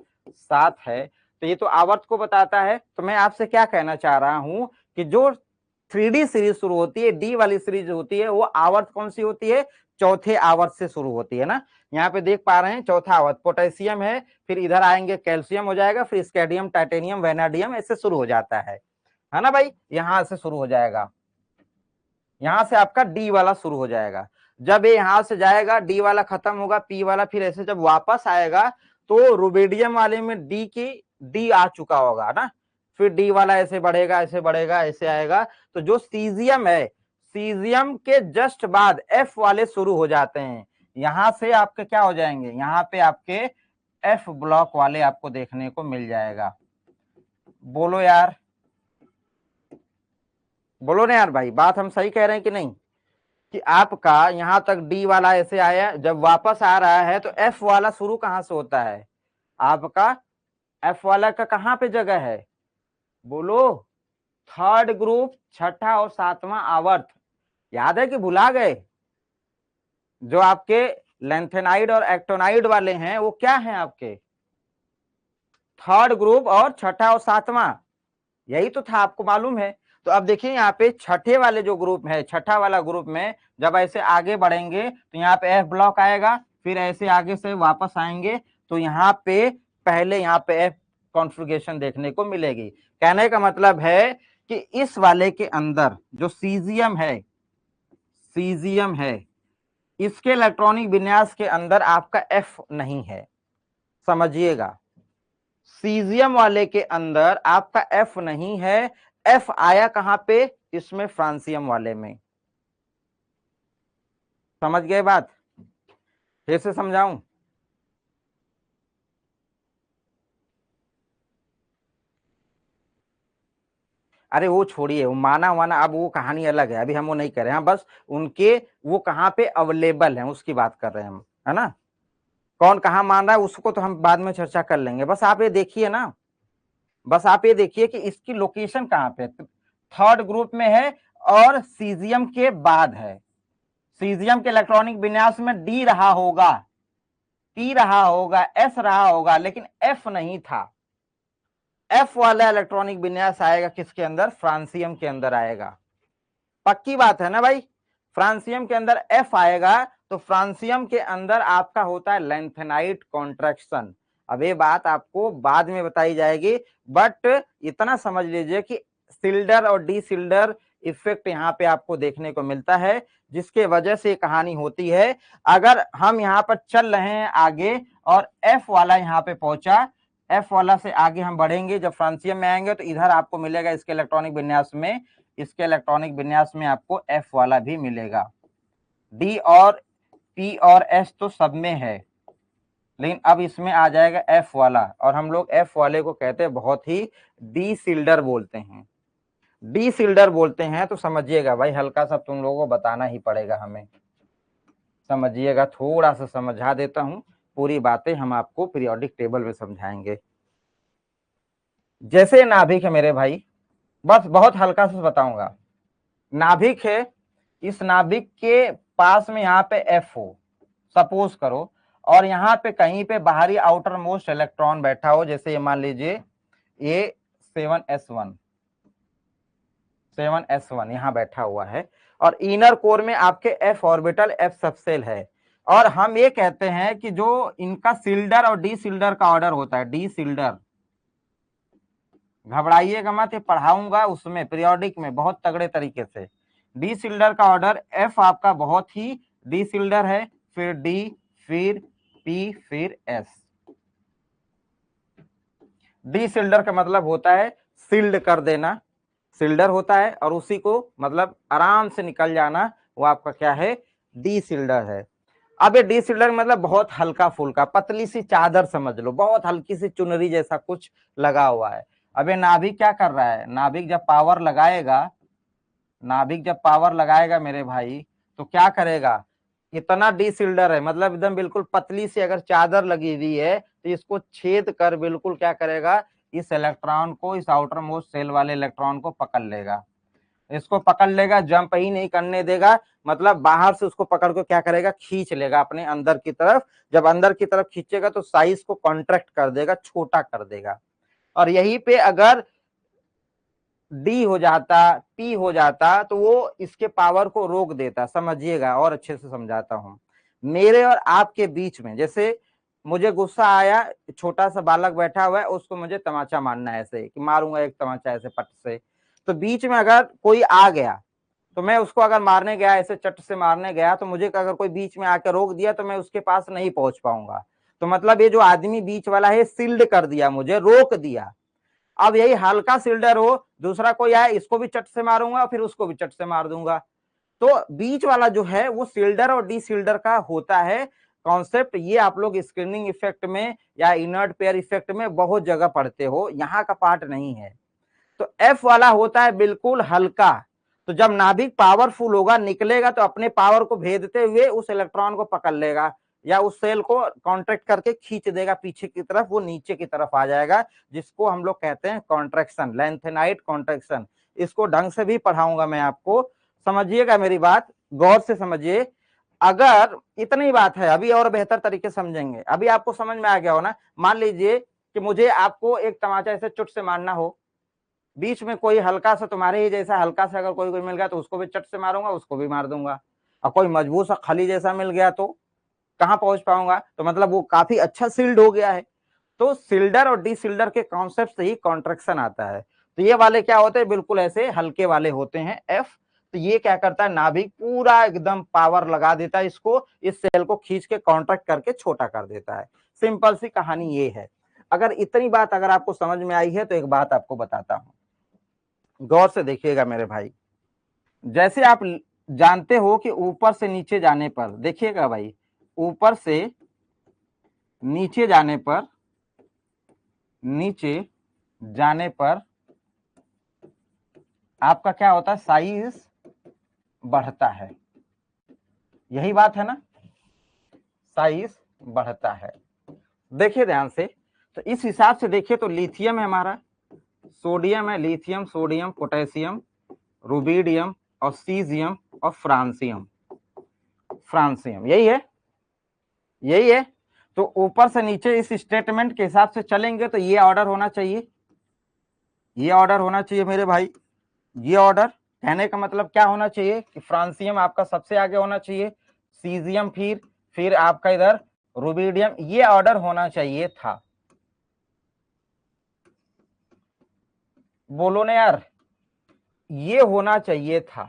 7 है। तो ये तो आवर्त को बताता है। तो मैं आपसे क्या कहना चाह रहा हूं कि जो 3D सीरीज शुरू होती है, डी वाली सीरीज होती है, वो आवर्त कौन सी होती है? चौथे आवर्त से शुरू होती है ना। यहाँ पे देख पा रहे हैं चौथा आवर्त पोटेशियम है, फिर इधर आएंगे कैल्शियम हो जाएगा, फिर स्कैडियम, टाइटेनियम, वैनाडियम, ऐसे शुरू हो जाता है ना भाई। यहां से शुरू हो जाएगा, यहां से आपका डी वाला शुरू हो जाएगा। जब ये यहां से जाएगा, डी वाला खत्म होगा, पी वाला, फिर ऐसे जब वापस आएगा तो रुबिडियम वाले में डी आ चुका होगा ना, फिर डी वाला ऐसे बढ़ेगा, ऐसे बढ़ेगा, ऐसे आएगा। तो जो सीजियम है, सीजियम के जस्ट बाद एफ वाले शुरू हो जाते हैं। यहां से आपके क्या हो जाएंगे? यहाँ पे आपके एफ ब्लॉक वाले आपको देखने को मिल जाएगा। बोलो यार, बोलो ना यार भाई, बात हम सही कह रहे हैं कि नहीं? कि आपका यहां तक डी वाला ऐसे आया, जब वापस आ रहा है तो एफ वाला शुरू कहां से होता है? आपका एफ वाला का कहां पे जगह है? बोलो। थर्ड ग्रुप, छठा और सातवां आवर्त। याद है कि भुला गए? जो आपके लेंथेनाइड और एक्टोनाइड वाले हैं वो क्या हैं आपके? थर्ड ग्रुप और छठा और सातवां, यही तो था, आपको मालूम है। तो अब देखिए यहाँ पे छठे वाले जो ग्रुप है, छठा वाला ग्रुप में जब ऐसे आगे बढ़ेंगे तो यहाँ पे एफ ब्लॉक आएगा, फिर ऐसे आगे से वापस आएंगे तो यहाँ पे पहले यहाँ पे एफ कॉन्फ़िगरेशन देखने को मिलेगी। कहने का मतलब है कि इस वाले के अंदर जो सीजियम है, इसके इलेक्ट्रॉनिक विन्यास के अंदर आपका एफ नहीं है, समझिएगा। सीजियम वाले के अंदर आपका एफ नहीं है। एफ आया कहां पे? इसमें फ्रांसियम वाले में। समझ गए बात? फिर से समझाऊं? अरे वो छोड़िए, वो माना वाना, अब वो कहानी अलग है, अभी हम वो नहीं कर रहे हैं। बस उनके वो कहां पे अवेलेबल है उसकी बात कर रहे हैं हम, है ना। कौन कहां मान रहा है उसको तो हम बाद में चर्चा कर लेंगे। बस आप ये देखिए ना, बस आप ये देखिए कि इसकी लोकेशन कहां पे, थर्ड ग्रुप में है और सीजियम के बाद है। सीजियम के इलेक्ट्रॉनिक विन्यास में डी रहा होगा, टी रहा होगा, एस रहा होगा, लेकिन एफ नहीं था। एफ वाला इलेक्ट्रॉनिक विन्यास आएगा किसके अंदर? फ्रांसियम के अंदर आएगा। पक्की बात है ना भाई? फ्रांसियम के अंदर एफ आएगा तो फ्रांसियम के अंदर आपका होता है लेंथेनाइट कॉन्ट्रैक्शन। अब ये बात आपको बाद में बताई जाएगी, बट इतना समझ लीजिए कि सिल्डर और डी सिल्डर इफेक्ट यहाँ पे आपको देखने को मिलता है, जिसके वजह से कहानी होती है। अगर हम यहाँ पर चल रहे हैं आगे और एफ वाला यहाँ पे पहुंचा, एफ वाला से आगे हम बढ़ेंगे, जब फ्रांसियम में आएंगे तो इधर आपको मिलेगा इसके इलेक्ट्रॉनिक विन्यास में, इसके इलेक्ट्रॉनिक विन्यास में आपको एफ वाला भी मिलेगा। डी और पी और एस तो सब में है, लेकिन अब इसमें आ जाएगा एफ वाला, और हम लोग एफ वाले को कहते हैं बहुत ही डी सिल्डर बोलते हैं। डी सिल्डर बोलते हैं तो समझिएगा भाई, हल्का सा तुम लोगों को बताना ही पड़ेगा हमें, समझिएगा, थोड़ा सा समझा देता हूं, पूरी बातें हम आपको पीरियोडिक टेबल में समझाएंगे। जैसे नाभिक है मेरे भाई, बस बहुत हल्का सा बताऊंगा, नाभिक है, इस नाभिक के पास में यहाँ पे एफ हो सपोज करो, और यहाँ पे कहीं पे बाहरी आउटर मोस्ट इलेक्ट्रॉन बैठा हो, जैसे ये मान लीजिए ये 7s1 यहाँ बैठा हुआ है, और इनर कोर में आपके एफ ऑर्बिटल एफ सबसेल है, और हम ये कहते हैं कि जो इनका सिल्डर और डी सिल्डर का ऑर्डर होता है, डी सिल्डर, घबराइएगा मत, ये पढ़ाऊंगा उसमें पीरियोडिक में बहुत तगड़े तरीके से। डी सिल्डर का ऑर्डर एफ आपका बहुत ही डी सिल्डर है, फिर डी, फिर पी, फिर एस। डी सिल्डर का मतलब होता है सील्ड कर देना, सिल्डर होता है, और उसी को मतलब आराम से निकल जाना, वो आपका क्या है, डी सिल्डर है। अब ये डी सिल्डर मतलब बहुत हल्का फुल्का, पतली सी चादर समझ लो, बहुत हल्की सी चुनरी जैसा कुछ लगा हुआ है। अब ये नाभिक क्या कर रहा है, नाभिक जब पावर लगाएगा, नाभिक जब पावर लगाएगा मेरे भाई, तो क्या करेगा, इतना डी सिल्डर है, मतलब एकदम बिल्कुल पतली सी अगर चादर लगी हुई है, तो इसको छेद कर बिल्कुल क्या करेगा, इस इलेक्ट्रॉन को, इस आउटर मोस्ट सेल वाले इलेक्ट्रॉन को पकड़ लेगा, इसको पकड़ लेगा, जंप ही नहीं करने देगा, मतलब बाहर से उसको पकड़ को क्या करेगा, खींच लेगा अपने अंदर की तरफ। जब अंदर की तरफ खींचेगा तो साइज को कॉन्ट्रैक्ट कर देगा, छोटा कर देगा, और यहीं पे अगर डी हो जाता, पी हो जाता, तो वो इसके पावर को रोक देता। समझिएगा, और अच्छे से समझाता हूं, मेरे और आपके बीच में, जैसे मुझे गुस्सा आया, छोटा सा बालक बैठा हुआ है, उसको मुझे तमाचा मारना है, ऐसे कि मारूंगा एक तमाचा ऐसे पट से, तो बीच में अगर कोई आ गया, तो मैं उसको अगर मारने गया, ऐसे चट से मारने गया, तो मुझे अगर कोई बीच में आकर रोक दिया, तो मैं उसके पास नहीं पहुंच पाऊंगा। तो मतलब ये जो आदमी बीच वाला है, सील्ड कर दिया, मुझे रोक दिया। अब यही हल्का सिल्डर हो, दूसरा कोई आए, इसको भी चट से मारूंगा, फिर उसको भी चट से मार दूंगा। तो बीच वाला जो है वो सिल्डर और डी सिल्डर का होता है कॉन्सेप्ट। ये आप लोग स्क्रीनिंग इफेक्ट में या इनर्ट पेयर इफेक्ट में बहुत जगह पढ़ते हो, यहाँ का पार्ट नहीं है। तो एफ वाला होता है बिल्कुल हल्का, तो जब नाभिक पावरफुल होगा, निकलेगा, तो अपने पावर को भेदते हुए उस इलेक्ट्रॉन को पकड़ लेगा, या उस सेल को कॉन्ट्रैक्ट करके खींच देगा पीछे की तरफ, वो नीचे की तरफ आ जाएगा, जिसको हम लोग कहते हैं कॉन्ट्रैक्शन, लेंथेनाइट कॉन्ट्रैक्शन। इसको ढंग से भी पढ़ाऊंगा मैं आपको, समझिएगा मेरी बात, गौर से समझिए। अगर इतनी बात है, अभी और बेहतर तरीके से समझेंगे, अभी आपको समझ में आ गया हो ना। मान लीजिए कि मुझे आपको एक तमाचा ऐसे चुट से मारना हो, बीच में कोई हल्का सा तुम्हारे ही जैसा हल्का सा अगर कोई मिल गया, तो उसको भी चट से मारूंगा, उसको भी मार दूंगा। और कोई मजबूत सा खली जैसा मिल गया तो कहां पहुंच पाऊंगा, तो मतलब वो काफी अच्छा सील्ड हो गया है। तो सिल्डर और डी सिल्डर के कॉन्सेप्ट से ही कॉन्ट्रैक्शन आता है। तो ये वाले क्या होते हैं, बिल्कुल ऐसे हल्के वाले होते हैं, एफ। तो ये क्या करता है, नाभिक पूरा एकदम पावर लगा देता है, इसको, इस सेल को खींच के कॉन्ट्रैक्ट करके छोटा कर देता है। सिंपल सी कहानी ये है। अगर इतनी बात अगर आपको समझ में आई है, तो एक बात आपको बताता हूं, गौर से देखिएगा मेरे भाई। जैसे आप जानते हो कि ऊपर से नीचे जाने पर, देखिएगा भाई, ऊपर से नीचे जाने पर, नीचे जाने पर आपका क्या होता है, साइज बढ़ता है, यही बात है ना, साइज बढ़ता है। देखिए ध्यान से, तो इस हिसाब से देखिए, तो लिथियम है हमारा, सोडियम है, लिथियम, सोडियम, पोटेशियम, रुबिडियम और सीजियम और फ्रांसियम, फ्रांसियम, यही है, यही है। तो ऊपर से नीचे इस स्टेटमेंट के हिसाब से चलेंगे, तो ये ऑर्डर होना चाहिए, ये ऑर्डर होना चाहिए मेरे भाई। ये ऑर्डर कहने का मतलब क्या होना चाहिए कि फ्रांसियम आपका सबसे आगे होना चाहिए, सीजियम, फिर आपका इधर रुबिडियम, ये ऑर्डर होना चाहिए था। बोलो ना यार, ये होना चाहिए था।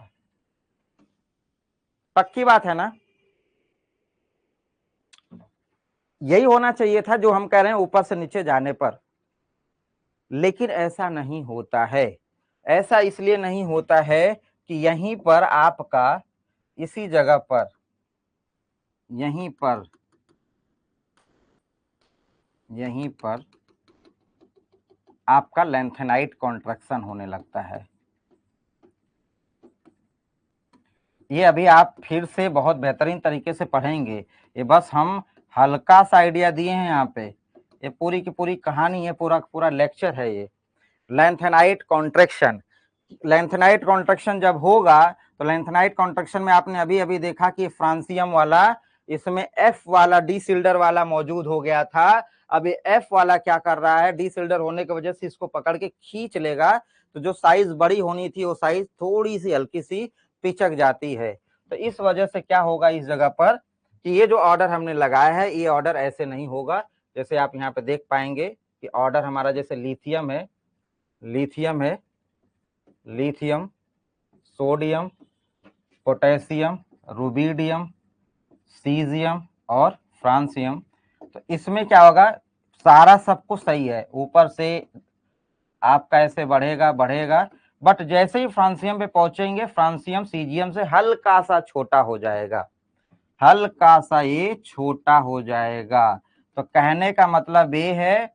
पक्की बात है ना, यही होना चाहिए था जो हम कह रहे हैं ऊपर से नीचे जाने पर। लेकिन ऐसा नहीं होता है। ऐसा इसलिए नहीं होता है कि यहीं पर आपका, इसी जगह पर, यहीं पर आपका लेंथेनाइट कॉन्ट्रैक्शन होने लगता है। ये अभी आप फिर से बहुत बेहतरीन तरीके से पढ़ेंगे, ये बस हम हल्का सा आइडिया दिए हैं यहाँ पे। ये पूरी की पूरी कहानी है, पूरा पूरा लेक्चर है ये। लेंथेनाइट कॉन्ट्रैक्शन, लेंथेनाइट कॉन्ट्रैक्शन जब होगा तो लेंथेनाइट कॉन्ट्रैक्शन में आपने अभी अभी देखा कि फ्रांसियम वाला, इसमें एफ वाला डी सिल्डर वाला मौजूद हो गया था। अब ये एफ वाला क्या कर रहा है, डी सिल्डर होने की वजह से इसको पकड़ के खींच लेगा, तो जो साइज बड़ी होनी थी वो साइज थोड़ी सी हल्की सी पिचक जाती है। तो इस वजह से क्या होगा इस जगह पर कि ये जो ऑर्डर हमने लगाया है ये ऑर्डर ऐसे नहीं होगा। जैसे आप यहाँ पे देख पाएंगे कि ऑर्डर हमारा जैसे लिथियम है, lithium, sodium, potassium, rubidium, caesium और फ्रांसियम। तो इसमें क्या होगा, सारा सब कुछ सही है, ऊपर से आपका ऐसे बढ़ेगा, बट जैसे ही फ्रांसियम पे पहुंचेंगे, फ्रांसियम सीजियम से हल्का सा छोटा हो जाएगा, हल्का सा ये छोटा हो जाएगा। तो कहने का मतलब ये है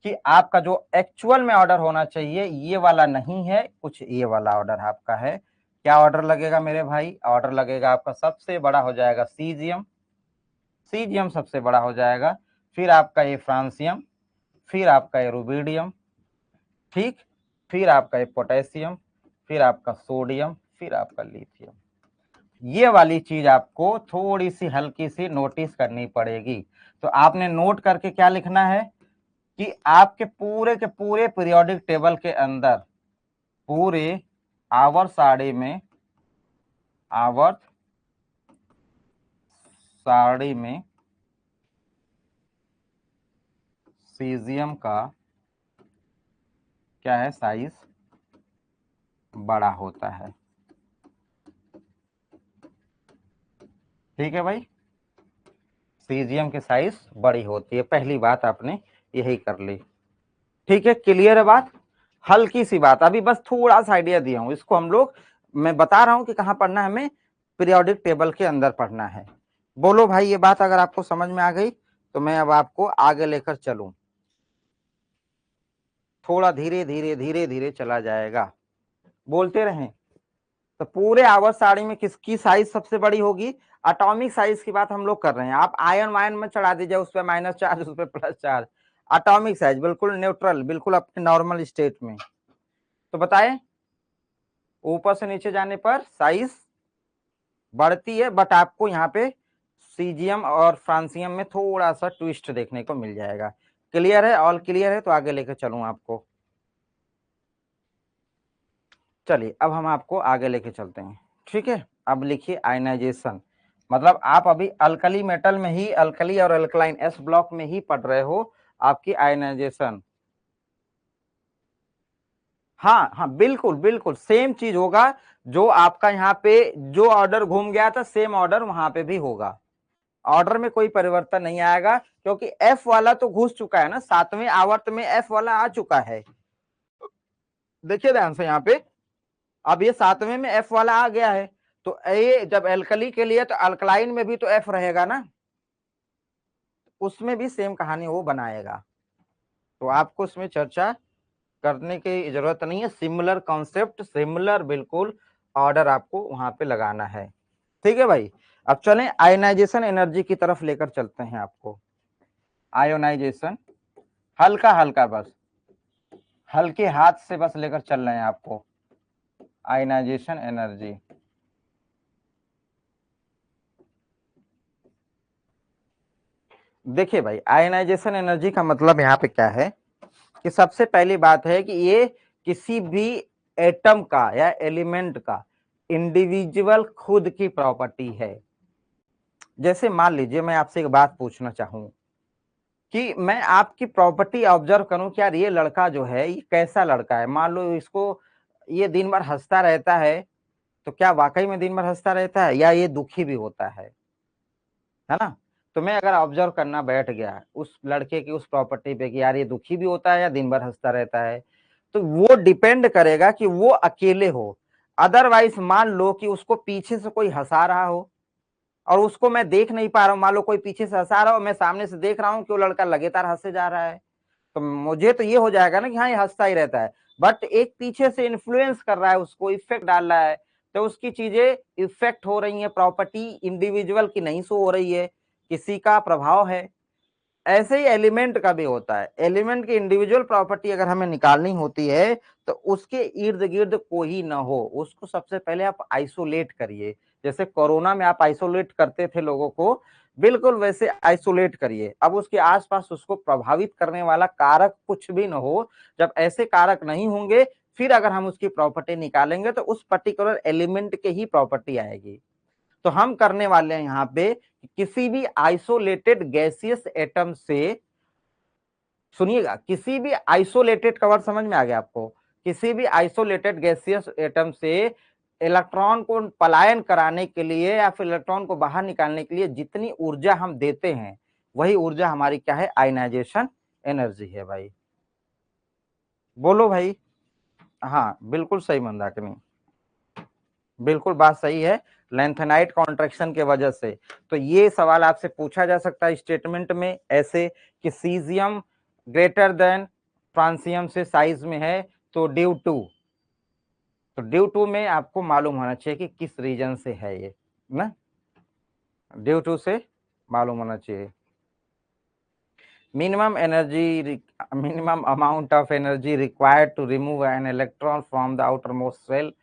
कि आपका जो एक्चुअल में ऑर्डर होना चाहिए ये वाला नहीं है, कुछ ये वाला ऑर्डर आपका है। क्या ऑर्डर लगेगा मेरे भाई, ऑर्डर लगेगा आपका सबसे बड़ा हो जाएगा सीजियम, सीजियम सबसे बड़ा हो जाएगा, फिर आपका ये फ्रांसियम, फिर आपका ये रुबिडियम, ठीक, फिर आपका ये पोटेशियम, फिर आपका सोडियम, फिर आपका लिथियम। ये वाली चीज आपको थोड़ी सी हल्की सी नोटिस करनी पड़ेगी। तो आपने नोट करके क्या लिखना है कि आपके पूरे के पूरे पीरियोडिक टेबल के अंदर, पूरे आवर्त सारणी में सीजियम का क्या है, साइज बड़ा होता है। ठीक है भाई, सीजियम की साइज बड़ी होती है, पहली बात आपने यही कर ली। ठीक है, क्लियर है बात, हल्की सी बात, अभी बस थोड़ा सा आइडिया दिया हूं इसको हम लोग, मैं बता रहा हूं कि कहां पढ़ना है, हमें पीरियोडिक टेबल के अंदर पढ़ना है। बोलो भाई ये बात अगर आपको समझ में आ गई तो मैं अब आपको आगे लेकर चलूं, थोड़ा धीरे धीरे चला जाएगा, बोलते रहें। तो पूरे आवर्त सारणी में किसकी साइज सबसे बड़ी होगी, एटॉमिक साइज की बात हम लोग कर रहे हैं। आप आयन वायन में चढ़ा दीजिए, उस पर माइनस चार्ज, उस पर प्लस चार्ज, एटॉमिक साइज बिल्कुल न्यूट्रल, बिल्कुल अपने नॉर्मल स्टेट में। तो बताएं, ऊपर से नीचे जाने पर साइज बढ़ती है, बट आपको यहाँ पे सीजियम और फ्रांसियम में थोड़ा सा ट्विस्ट देखने को मिल जाएगा। क्लियर है, ऑल क्लियर है, तो आगे लेकर चलूं आपको। चलिए अब हम आपको आगे लेके चलते हैं, ठीक है। अब लिखिए आयनाइजेशन, मतलब आप अभी अल्कली मेटल में ही, अल्कली और अल्कलाइन एस ब्लॉक में ही पढ़ रहे हो, आपकी आयनाइजेशन। हाँ हाँ बिल्कुल बिल्कुल सेम चीज होगा, जो आपका यहाँ पे जो ऑर्डर घूम गया था सेम ऑर्डर वहां पे भी होगा, ऑर्डर में कोई परिवर्तन नहीं आएगा, क्योंकि एफ वाला तो घुस चुका है ना, 7वें आवर्त में एफ वाला आ चुका है। देखिए ध्यान से यहाँ पे, अब ये 7वें में एफ वाला आ गया है, तो ये जब एल्कली के लिए तो अल्कलाइन में भी तो एफ रहेगा ना, उसमें भी सेम कहानी वो बनाएगा, तो आपको उसमें चर्चा करने की जरूरत नहीं है, सिमिलर कॉन्सेप्ट, सिमिलर बिल्कुल ऑर्डर आपको वहां पे लगाना है। ठीक है भाई, अब चलें आयोनाइजेशन एनर्जी की तरफ लेकर चलते हैं आपको। आयोनाइजेशन हल्का हल्का, बस हल्के हाथ से बस लेकर चल रहे हैं आपको, आयोनाइजेशन एनर्जी। देखिए भाई, आयोनाइजेशन एनर्जी का मतलब यहाँ पे क्या है कि सबसे पहली बात है कि ये किसी भी एटम का या एलिमेंट का इंडिविजुअल खुद की प्रॉपर्टी है। जैसे मान लीजिए मैं आपसे एक बात पूछना चाहूं कि मैं आपकी प्रॉपर्टी ऑब्जर्व करूं कि यार ये लड़का जो है ये कैसा लड़का है, मान लो इसको ये दिन भर हंसता रहता है, तो क्या वाकई में दिन भर हंसता रहता है या ये दुखी भी होता है ना? तो मैं अगर ऑब्जर्व करना बैठ गया उस लड़के की उस प्रॉपर्टी पे कि यार ये दुखी भी होता है या दिन भर हंसता रहता है, तो वो डिपेंड करेगा कि वो अकेले हो। अदरवाइज मान लो कि उसको पीछे से कोई हंसा रहा हो और उसको मैं देख नहीं पा रहा हूं, मान लो कोई पीछे से हंसा रहा हो, मैं सामने से देख रहा हूं कि वो लड़का लगातार हंसे जा रहा है, तो मुझे तो ये हो जाएगा ना कि हाँ ये हंसता ही रहता है। बट एक पीछे से इन्फ्लुएंस कर रहा है, उसको इफेक्ट डाल रहा है, तो उसकी चीजें इफेक्ट हो रही है, प्रॉपर्टी इंडिविजुअल की नहीं शो हो रही है, किसी का प्रभाव है। ऐसे ही एलिमेंट का भी होता है, एलिमेंट की इंडिविजुअल प्रॉपर्टी अगर हमें निकालनी होती है तो उसके इर्द गिर्द कोई ना हो, उसको सबसे पहले आप आइसोलेट करिए। जैसे कोरोना में आप आइसोलेट करते थे लोगों को, बिल्कुल वैसे आइसोलेट करिए। अब उसके आसपास उसको प्रभावित करने वाला कारक कुछ भी ना हो। जब ऐसे कारक नहीं होंगे, फिर अगर हम उसकी प्रॉपर्टी निकालेंगे तो उस पर्टिकुलर एलिमेंट के ही प्रॉपर्टी आएगी। तो हम करने वाले हैं यहाँ पे किसी भी आइसोलेटेड गैसियस एटम से, सुनिएगा, किसी भी आइसोलेटेड का वर्ड समझ में आ गया आपको, किसी भी आइसोलेटेड गैसियस एटम से इलेक्ट्रॉन को पलायन कराने के लिए या फिर इलेक्ट्रॉन को बाहर निकालने के लिए जितनी ऊर्जा हम देते हैं, वही ऊर्जा हमारी क्या है, आयनाइजेशन एनर्जी है भाई। बोलो भाई। हाँ बिल्कुल सही मंदाकिनी, बिल्कुल बात सही है, लेंथेनाइट कॉन्ट्रैक्शन के वजह से। तो ये सवाल आपसे पूछा जा सकता है स्टेटमेंट में ऐसे कि सीजियम ग्रेटर देन फ्रांसियम से साइज में है, तो ड्यू टू में आपको मालूम होना चाहिए कि किस रीजन से है ये ना, ड्यू टू से मालूम होना चाहिए। Minimum amount of energy required to remove an electron from the outer most shell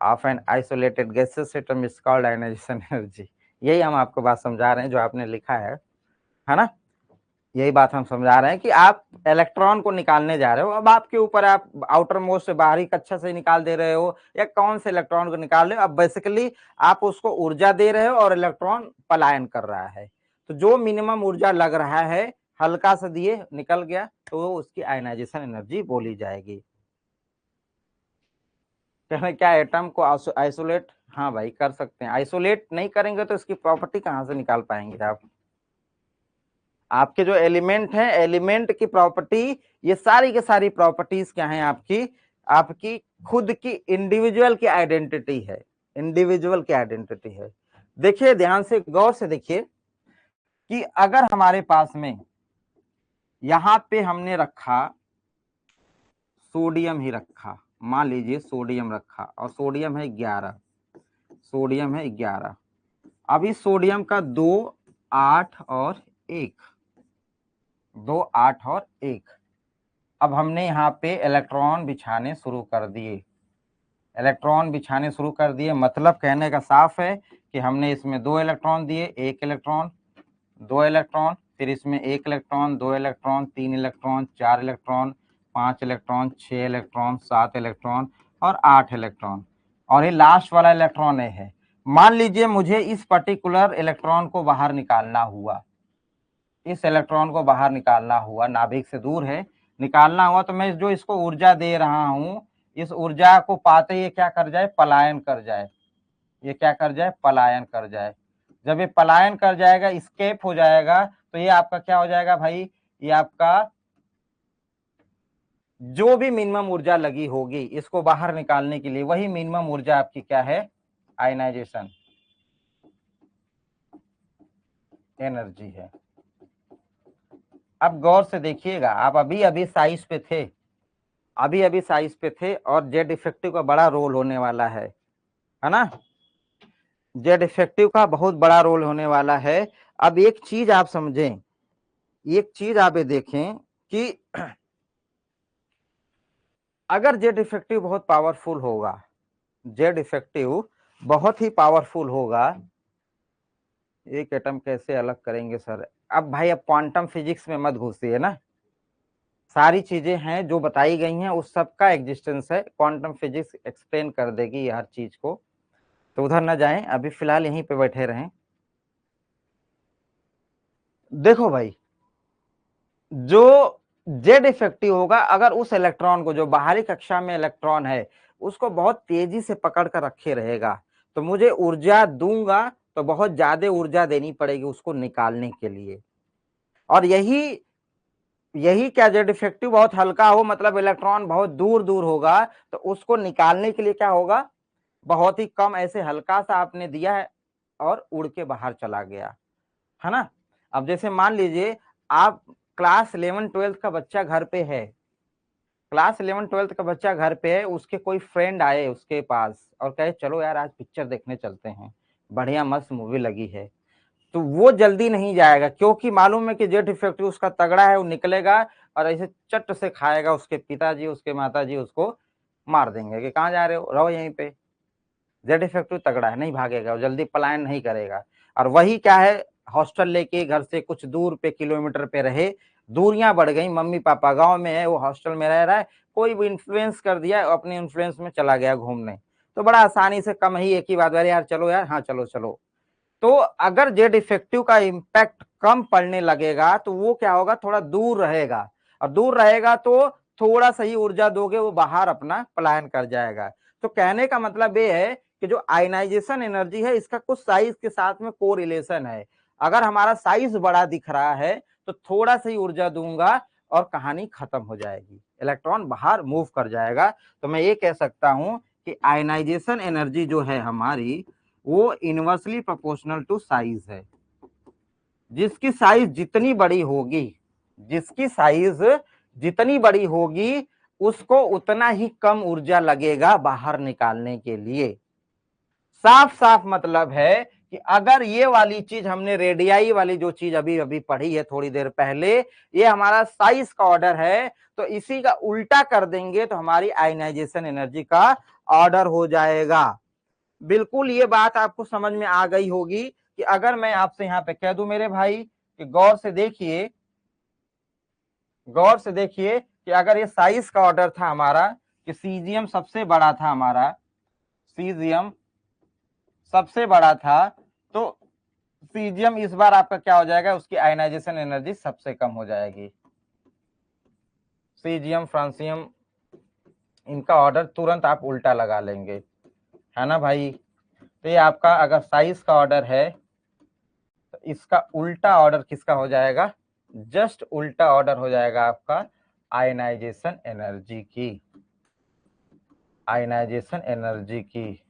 of an isolated gases atom is called ionization energy. यही हम आपको बात समझा रहे हैं जो आपने लिखा है ना? यही बात हम समझा रहे हैं कि आप इलेक्ट्रॉन को निकालने जा रहे हो, अब आपके ऊपर आप आउटर मोस्ट से बाहरी कक्षा से निकाल दे रहे हो या कौन से इलेक्ट्रॉन को निकाल रहे हो। अब बेसिकली आप उसको ऊर्जा दे रहे हो और इलेक्ट्रॉन पलायन कर रहा है, तो जो मिनिमम ऊर्जा लग रहा है हल्का सा दिए निकल गया, तो उसकी आयनाइजेशन एनर्जी बोली जाएगी। क्या एटम को आइसोलेट, हाँ भाई कर सकते हैं, आइसोलेट नहीं करेंगे तो इसकी प्रॉपर्टी कहां से निकाल पाएंगे आप? आपके जो एलिमेंट हैं, एलिमेंट की प्रॉपर्टी, ये सारी की सारी प्रॉपर्टीज क्या हैं आपकी, आपकी खुद की इंडिविजुअल की आइडेंटिटी है, इंडिविजुअल की आइडेंटिटी है। देखिए ध्यान से गौर से देखिए कि अगर हमारे पास में यहां पे हमने रखा सोडियम ही रखा, मान लीजिए सोडियम रखा और सोडियम है 11, सोडियम है 11। अब इस सोडियम का 2, 8 और 1, 2, 8 और 1। अब हमने यहाँ पे इलेक्ट्रॉन बिछाने शुरू कर दिए, इलेक्ट्रॉन बिछाने शुरू कर दिए, मतलब कहने का साफ है कि हमने इसमें 2 इलेक्ट्रॉन दिए, 1 इलेक्ट्रॉन, 2 इलेक्ट्रॉन, फिर इसमें 1 electron, 2 electron, 3 electron, 4 electron, 5 electron, 6 electron, 7 electron और 8 इलेक्ट्रॉन, और ये लास्ट वाला इलेक्ट्रॉन है। मान लीजिए मुझे इस पर्टिकुलर इलेक्ट्रॉन को बाहर निकालना हुआ, इस इलेक्ट्रॉन को बाहर निकालना हुआ, नाभिक से दूर है, निकालना हुआ, तो मैं जो इसको ऊर्जा दे रहा हूं, इस ऊर्जा को पाते ये क्या कर जाए, पलायन कर जाए, ये क्या कर जाए, पलायन कर जाए। जब ये पलायन कर जाएगा, स्केप हो जाएगा, तो ये आपका क्या हो जाएगा भाई, ये आपका जो भी मिनिमम ऊर्जा लगी होगी इसको बाहर निकालने के लिए, वही मिनिमम ऊर्जा आपकी क्या है, आयनाइजेशन एनर्जी है। अब गौर से देखिएगा, आप अभी अभी साइज पे थे, अभी अभी साइज पे थे, और जेड इफेक्टिव का बड़ा रोल होने वाला है ना, जेड इफेक्टिव का बहुत बड़ा रोल होने वाला है। अब एक चीज आप समझें, एक चीज आप ये देखें कि अगर जेड इफेक्टिव बहुत पावरफुल होगा, जेड इफेक्टिव बहुत ही पावरफुल होगा, एक एटम कैसे अलग करेंगे सर? अब भाई अब क्वांटम फिजिक्स में मत घुसिए ना, सारी चीजें हैं जो बताई गई हैं उस सब का एग्जिस्टेंस है, क्वांटम फिजिक्स एक्सप्लेन कर देगी हर चीज को, तो उधर ना जाएं, अभी फिलहाल यहीं पे बैठे रहें। देखो भाई, जो जेड इफेक्टिव होगा अगर उस इलेक्ट्रॉन को, जो बाहरी कक्षा में इलेक्ट्रॉन है, उसको बहुत तेजी से पकड़ कर रखे रहेगा। तो मुझे ऊर्जा दूंगा तो बहुत ज्यादा ऊर्जा देनी पड़ेगी उसको निकालने के लिए। और यही यही क्या, जेड इफेक्टिव बहुत हल्का हो, मतलब इलेक्ट्रॉन बहुत दूर दूर होगा, तो उसको निकालने के लिए क्या होगा, बहुत ही कम, ऐसे हल्का सा आपने दिया है और उड़ के बाहर चला गया, है ना। अब जैसे मान लीजिए आप क्लास 11-12 का बच्चा घर पे है, क्लास 11-12 का बच्चा घर पे है, उसके कोई फ्रेंड आए उसके पास और कहे चलो यार आज पिक्चर देखने चलते हैं, बढ़िया मस्त मूवी लगी है, तो वो जल्दी नहीं जाएगा, क्योंकि मालूम है कि जेट इफेक्टिव उसका तगड़ा है, वो निकलेगा और ऐसे चट से खाएगा, उसके पिताजी उसके माताजी उसको मार देंगे कि कहाँ जा रहे हो, रहो यहीं पे। जेड इफेक्टिव तगड़ा है, नहीं भागेगा, वो जल्दी पलायन नहीं करेगा। और वही क्या है, हॉस्टल लेके घर से कुछ दूर पे, किलोमीटर पे रहे, दूरियां बढ़ गई, मम्मी पापा गांव में है, वो हॉस्टल में रह रहा है, कोई भी इन्फ्लुएंस कर दिया, अपने इन्फ्लुएंस में चला गया घूमने, तो बड़ा आसानी से कम ही एक ही बात, अरे यार चलो यार, हाँ चलो चलो। तो अगर जेड इफेक्टिव का इम्पैक्ट कम पड़ने लगेगा तो वो क्या होगा, थोड़ा दूर रहेगा, और दूर रहेगा तो थोड़ा सही ऊर्जा दोगे वो बाहर अपना पलायन कर जाएगा। तो कहने का मतलब ये है कि जो आयनाइजेशन एनर्जी है इसका कुछ साइज के साथ में कोरिलेशन है। अगर हमारा साइज बड़ा दिख रहा है तो थोड़ा सी ऊर्जा दूंगा और कहानी खत्म हो जाएगी, इलेक्ट्रॉन बाहर मूव कर जाएगा। तो मैं ये कह सकता हूं कि आयनाइजेशन एनर्जी जो है हमारी, वो इनवर्सली प्रोपोर्शनल टू साइज है। जिसकी साइज जितनी बड़ी होगी, जिसकी साइज जितनी बड़ी होगी, उसको उतना ही कम ऊर्जा लगेगा बाहर निकालने के लिए। साफ साफ मतलब है कि अगर ये वाली चीज हमने रेडियाई वाली जो चीज अभी अभी पढ़ी है थोड़ी देर पहले, ये हमारा साइज का ऑर्डर है, तो इसी का उल्टा कर देंगे तो हमारी आयनाइजेशन एनर्जी का ऑर्डर हो जाएगा। बिल्कुल ये बात आपको समझ में आ गई होगी कि अगर मैं आपसे यहाँ पे कह दूं मेरे भाई कि गौर से देखिए, गौर से देखिए कि अगर ये साइज का ऑर्डर था हमारा कि सीजियम सबसे बड़ा था हमारा, सीजियम सबसे बड़ा था, तो सीजियम इस बार आपका क्या हो जाएगा, उसकी आयनाइजेशन एनर्जी सबसे कम हो जाएगी। सीजियम फ्रांसियम इनका ऑर्डर तुरंत आप उल्टा लगा लेंगे, है ना भाई। तो ये आपका अगर साइज का ऑर्डर है तो इसका उल्टा ऑर्डर किसका हो जाएगा, जस्ट उल्टा ऑर्डर हो जाएगा आपका आयनाइजेशन एनर्जी की, आयनाइजेशन एनर्जी की।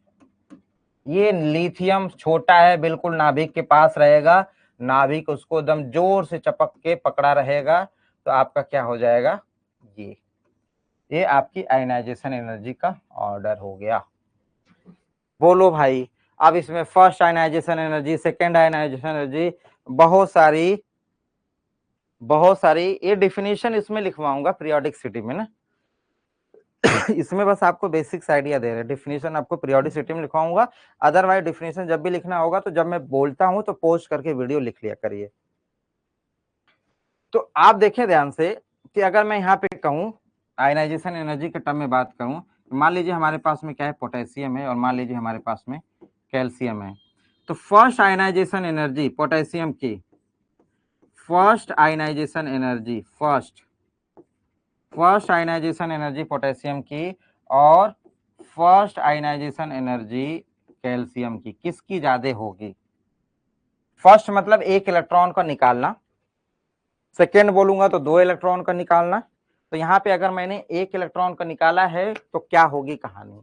ये लिथियम छोटा है, बिल्कुल नाभिक के पास रहेगा, नाभिक उसको एकदम जोर से चपक के पकड़ा रहेगा, तो आपका क्या हो जाएगा, ये आपकी आयनाइजेशन एनर्जी का ऑर्डर हो गया। बोलो भाई, अब इसमें first ionization energy, second ionization energy, बहुत सारी ये डिफिनीशन इसमें लिखवाऊंगा पीरियोडिसिटी में ना। इसमें बस आपको बेसिक्स आइडिया दे रहे हैं, डिफिनीशन आपको पीरियोडिसिटी में लिखवाऊंगा। अदरवाइज डिफिनीशन जब भी लिखना होगा तो जब मैं बोलता हूं तो पोस्ट करके वीडियो लिख लिया करिए। तो आप देखें ध्यान से कि अगर मैं यहाँ पे कहूँ आयनाइजेशन एनर्जी के टर्म में बात करूं, मान लीजिए हमारे पास में क्या है, पोटेशियम है, और मान लीजिए हमारे पास में कैल्शियम है। तो फर्स्ट आयनाइजेशन एनर्जी पोटेशियम की, first ionization energy, first ionization energy potassium की और फर्स्ट आयनाइजेशन एनर्जी कैल्शियम की, किसकी ज्यादा होगी। फर्स्ट मतलब एक इलेक्ट्रॉन का निकालना, सेकेंड बोलूंगा तो दो इलेक्ट्रॉन का निकालना। तो यहाँ पे अगर मैंने एक इलेक्ट्रॉन का निकाला है तो क्या होगी कहानी,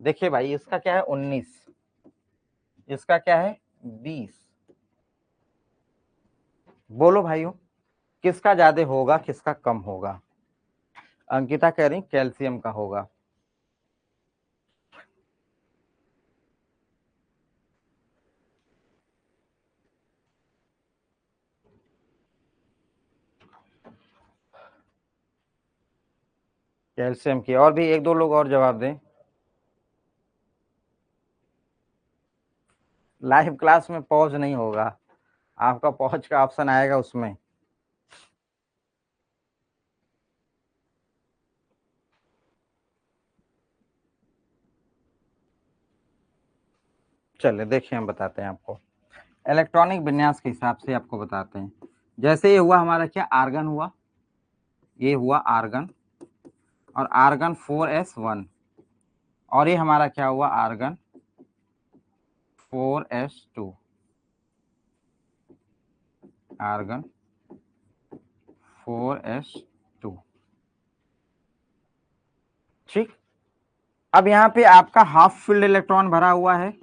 देखिए भाई, इसका क्या है 19, इसका क्या है 20। बोलो भाइयों, किसका ज्यादा होगा किसका कम होगा। अंकिता कह रही कैल्शियम का होगा। कैल्शियम की, और भी एक दो लोग और जवाब दें। लाइव क्लास में पॉज नहीं होगा, आपका पॉज का ऑप्शन आएगा उसमें। चलिए देखिए, हम बताते हैं आपको इलेक्ट्रॉनिक विन्यास के हिसाब से, आपको बताते हैं। जैसे ये हुआ हमारा क्या, आर्गन हुआ, ये हुआ आर्गन, और आर्गन 4s1, और ये हमारा क्या हुआ आर्गन 4s2, आर्गन 4s2। ठीक, अब यहाँ पे आपका हाफ फील्ड इलेक्ट्रॉन भरा हुआ है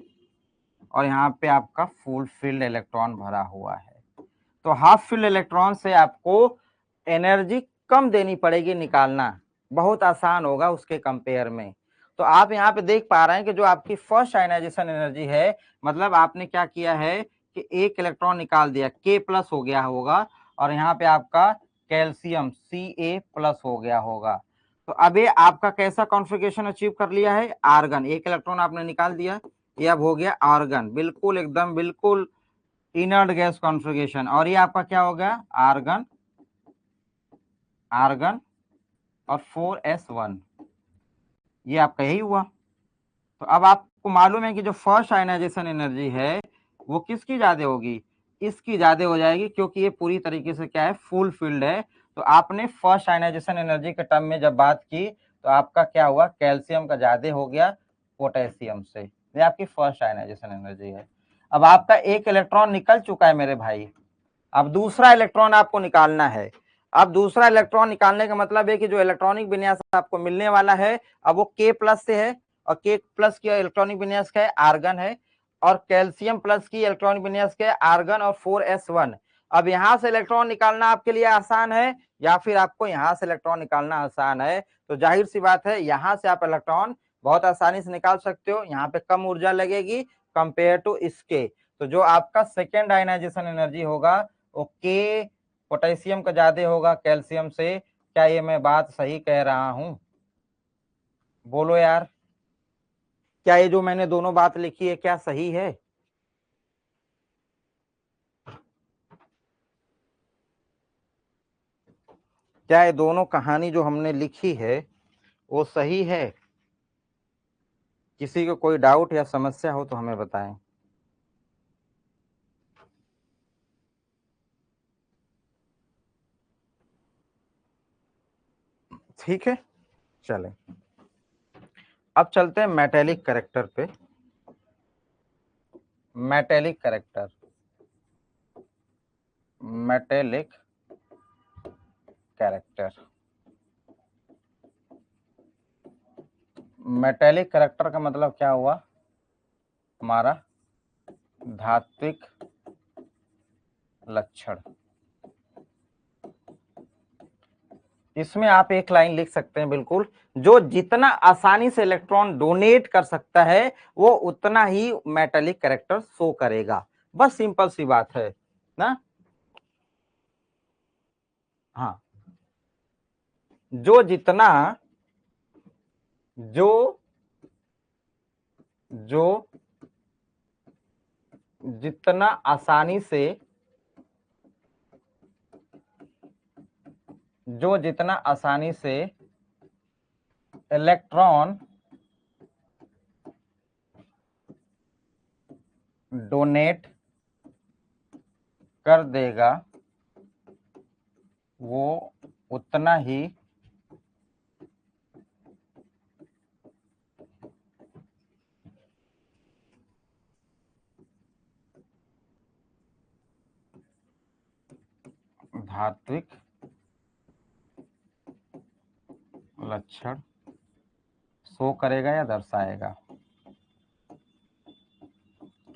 और यहाँ पे आपका फुल फील्ड इलेक्ट्रॉन भरा हुआ है। तो हाफ फील्ड इलेक्ट्रॉन से आपको एनर्जी कम देनी पड़ेगी, निकालना बहुत आसान होगा उसके कंपेयर में। तो आप यहाँ पे देख पा रहे हैं कि जो आपकी फर्स्ट आयनाइजेशन एनर्जी है, मतलब आपने क्या किया है कि एक इलेक्ट्रॉन निकाल दिया, K+ हो गया होगा, और यहाँ पे आपका कैल्शियम Ca+ हो गया होगा। तो अब ये आपका कैसा कॉन्फ़िगरेशन अचीव कर लिया है, आर्गन, एक इलेक्ट्रॉन आपने निकाल दिया, ये अब हो गया आर्गन, बिल्कुल एकदम बिल्कुल इनर्ट गैस कॉन्फ़िगरेशन। और ये आपका क्या हो गया आर्गन, आर्गन और 4s1, ये आपका यही हुआ। तो अब आपको मालूम है कि जो फर्स्ट आयनाइजेशन एनर्जी है वो किसकी ज्यादा होगी, इसकी ज्यादा हो जाएगी, क्योंकि ये पूरी तरीके से क्या है फुल फील्ड है। तो आपने फर्स्ट आयनाइजेशन एनर्जी के टर्म में जब बात की तो आपका क्या हुआ, कैल्शियम का ज्यादा हो गया पोटेशियम से, ये आपकी फर्स्ट आयनाइजेशन एनर्जी है। अब आपका एक इलेक्ट्रॉन निकल चुका है मेरे भाई, अब दूसरा इलेक्ट्रॉन आपको निकालना है। अब दूसरा इलेक्ट्रॉन निकालने का मतलब है कि जो इलेक्ट्रॉनिक विन्यास आपको मिलने वाला है अब वो K+ से है, और K+ की इलेक्ट्रॉनिक विन्यास क्या है आर्गन है, और कैल्शियम प्लस की इलेक्ट्रॉनिक विन्यास क्या है आर्गन और 4s1। अब यहां से इलेक्ट्रॉन निकालना आपके लिए आसान है या फिर आपको यहां से इलेक्ट्रॉन निकालना आसान है, तो जाहिर सी बात है यहां से आप इलेक्ट्रॉन बहुत आसानी से निकाल सकते हो, यहाँ पे कम ऊर्जा लगेगी कंपेयर टू इसके। तो जो आपका सेकेंड आयनाइजेशन एनर्जी होगा वो K पोटेशियम का ज्यादा होगा कैल्शियम से। क्या ये मैं बात सही कह रहा हूं, बोलो यार, क्या ये जो मैंने दोनों बात लिखी है क्या सही है? क्या ये दोनों कहानी जो हमने लिखी है वो सही है? किसी को कोई डाउट या समस्या हो तो हमें बताएं। ठीक है, चलें अब चलते हैं मेटेलिक कैरेक्टर पे। Metallic character, metallic character, metallic character का मतलब क्या हुआ, हमारा धात्विक लक्षण। इसमें आप एक लाइन लिख सकते हैं बिल्कुल, जो जितना आसानी से इलेक्ट्रॉन डोनेट कर सकता है वो उतना ही मेटेलिक कैरेक्टर शो करेगा, बस सिंपल सी बात है ना। हाँ, जो जितना जो जो जितना आसानी से, जो जितना आसानी से इलेक्ट्रॉन डोनेट कर देगा वो उतना ही धात्विक लक्षण शो करेगा या दर्शाएगा।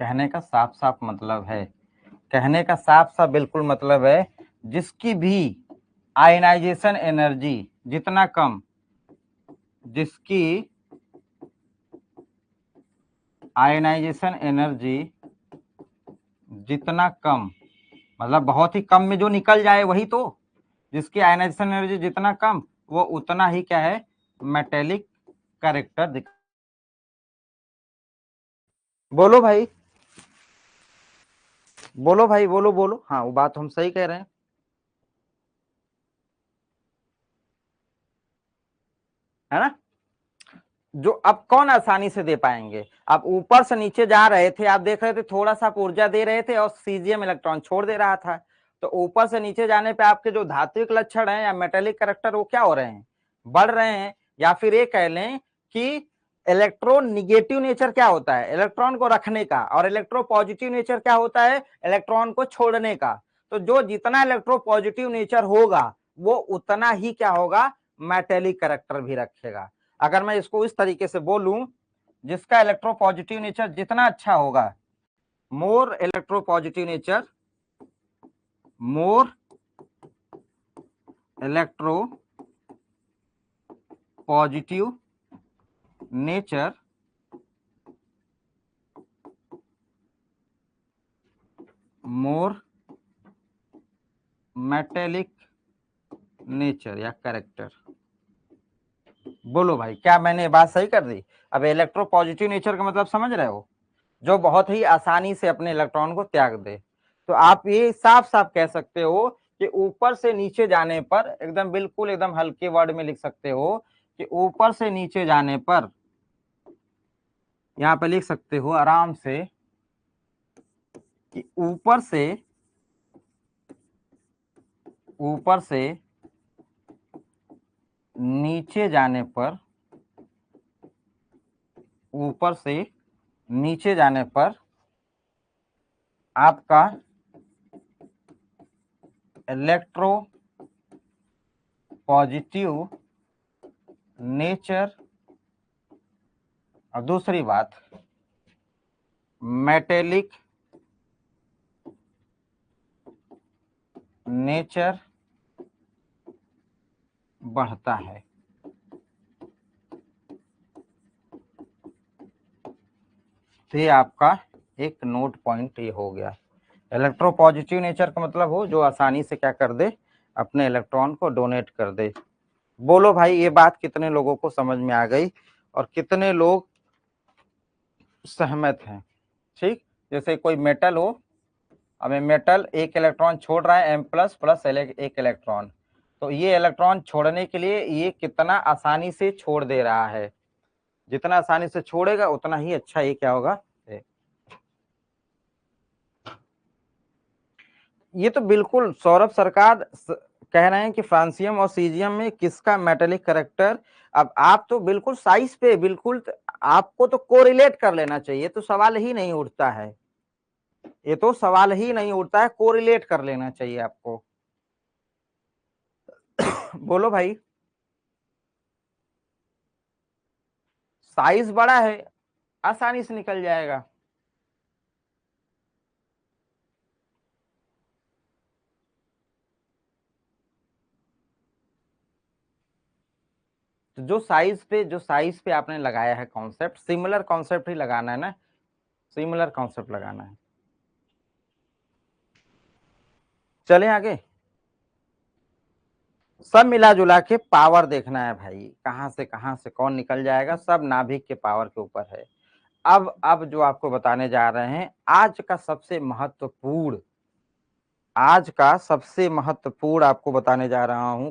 कहने का साफ साफ मतलब है, कहने का साफ साफ बिल्कुल मतलब है, जिसकी भी आयनाइजेशन एनर्जी जितना कम, जिसकी आयनाइजेशन एनर्जी जितना कम, मतलब बहुत ही कम में जो निकल जाए वही तो, जिसकी आयनाइजेशन एनर्जी जितना कम वो उतना ही क्या है मेटेलिक कैरेक्टर दिखा। बोलो भाई, बोलो भाई, बोलो बोलो, हाँ वो बात हम सही कह रहे हैं, है ना। जो अब कौन आसानी से दे पाएंगे, आप ऊपर से नीचे जा रहे थे, आप देख रहे थे थोड़ा सा आप ऊर्जा दे रहे थे और सीजियम इलेक्ट्रॉन छोड़ दे रहा था, तो ऊपर से नीचे जाने पे आपके जो धात्विक लक्षण है या मेटेलिक कैरेक्टर वो क्या हो रहे हैं, बढ़ रहे हैं। या फिर ये कह लें कि इलेक्ट्रॉन निगेटिव नेचर क्या होता है, इलेक्ट्रॉन को रखने का, और इलेक्ट्रो पॉजिटिव नेचर क्या होता है, इलेक्ट्रॉन को छोड़ने का। तो जो जितना इलेक्ट्रो पॉजिटिव नेचर होगा वो उतना ही क्या होगा, मेटेलिक कैरेक्टर भी रखेगा। अगर मैं इसको इस तरीके से बोलूं, जिसका इलेक्ट्रो पॉजिटिव नेचर जितना अच्छा होगा, more electro positive nature, more electro positive nature more metallic nature या कैरेक्टर। बोलो भाई, क्या मैंने बात सही कर दी? अब इलेक्ट्रो पॉजिटिव नेचर का मतलब समझ रहे हो, जो बहुत ही आसानी से अपने इलेक्ट्रॉन को त्याग दे। तो आप ये साफ साफ कह सकते हो कि ऊपर से नीचे जाने पर, एकदम बिल्कुल एकदम हल्के वर्ड में लिख सकते हो कि ऊपर से नीचे जाने पर, यहां पर लिख सकते हो आराम से कि ऊपर से नीचे जाने पर, ऊपर से नीचे जाने पर आपका इलेक्ट्रो पॉजिटिव नेचर, और दूसरी बात मेटेलिक नेचर बढ़ता है। तो ये आपका एक नोट पॉइंट ये हो गया। इलेक्ट्रो पॉजिटिव नेचर का मतलब हो जो आसानी से क्या कर दे, अपने इलेक्ट्रॉन को डोनेट कर दे। बोलो भाई, ये बात कितने लोगों को समझ में आ गई और कितने लोग सहमत हैं? ठीक, जैसे कोई मेटल हो, अब मेटल एक इलेक्ट्रॉन छोड़ रहा है, M प्लस प्लस एक इलेक्ट्रॉन, तो ये इलेक्ट्रॉन छोड़ने के लिए ये कितना आसानी से छोड़ दे रहा है, जितना आसानी से छोड़ेगा उतना ही अच्छा ये क्या होगा। ये तो बिल्कुल सौरभ सरकार कह रहे हैं कि फ्रांसियम और सीजियम में किसका मेटेलिक कैरेक्टर। अब आप तो बिल्कुल साइज पे बिल्कुल, आपको तो कोरिलेट कर लेना चाहिए, तो सवाल ही नहीं उठता है, ये तो सवाल ही नहीं उठता है, कोरिलेट कर लेना चाहिए आपको। बोलो भाई, साइज बड़ा है, आसानी से निकल जाएगा। तो जो साइज पे आपने लगाया है कॉन्सेप्ट, सिमिलर कॉन्सेप्ट ही लगाना है ना, सिमिलर कॉन्सेप्ट लगाना है। चलें आगे, सब मिला जुला के पावर देखना है भाई, कहां से कौन निकल जाएगा, सब नाभिक के पावर के ऊपर है। अब जो आपको बताने जा रहे हैं, आज का सबसे महत्वपूर्ण आपको बताने जा रहा हूं,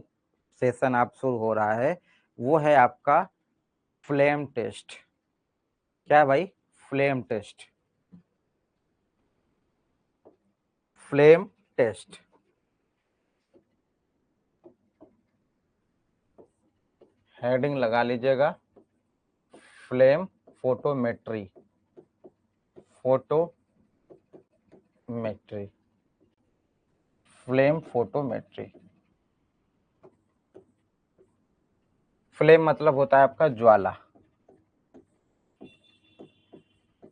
सेशन आप शुरू हो रहा है, वो है आपका फ्लेम टेस्ट। क्या भाई? Flame test, flame test. Heading लगा लीजिएगा, flame photometry, photometry, flame photometry. Flame मतलब होता है आपका ज्वाला,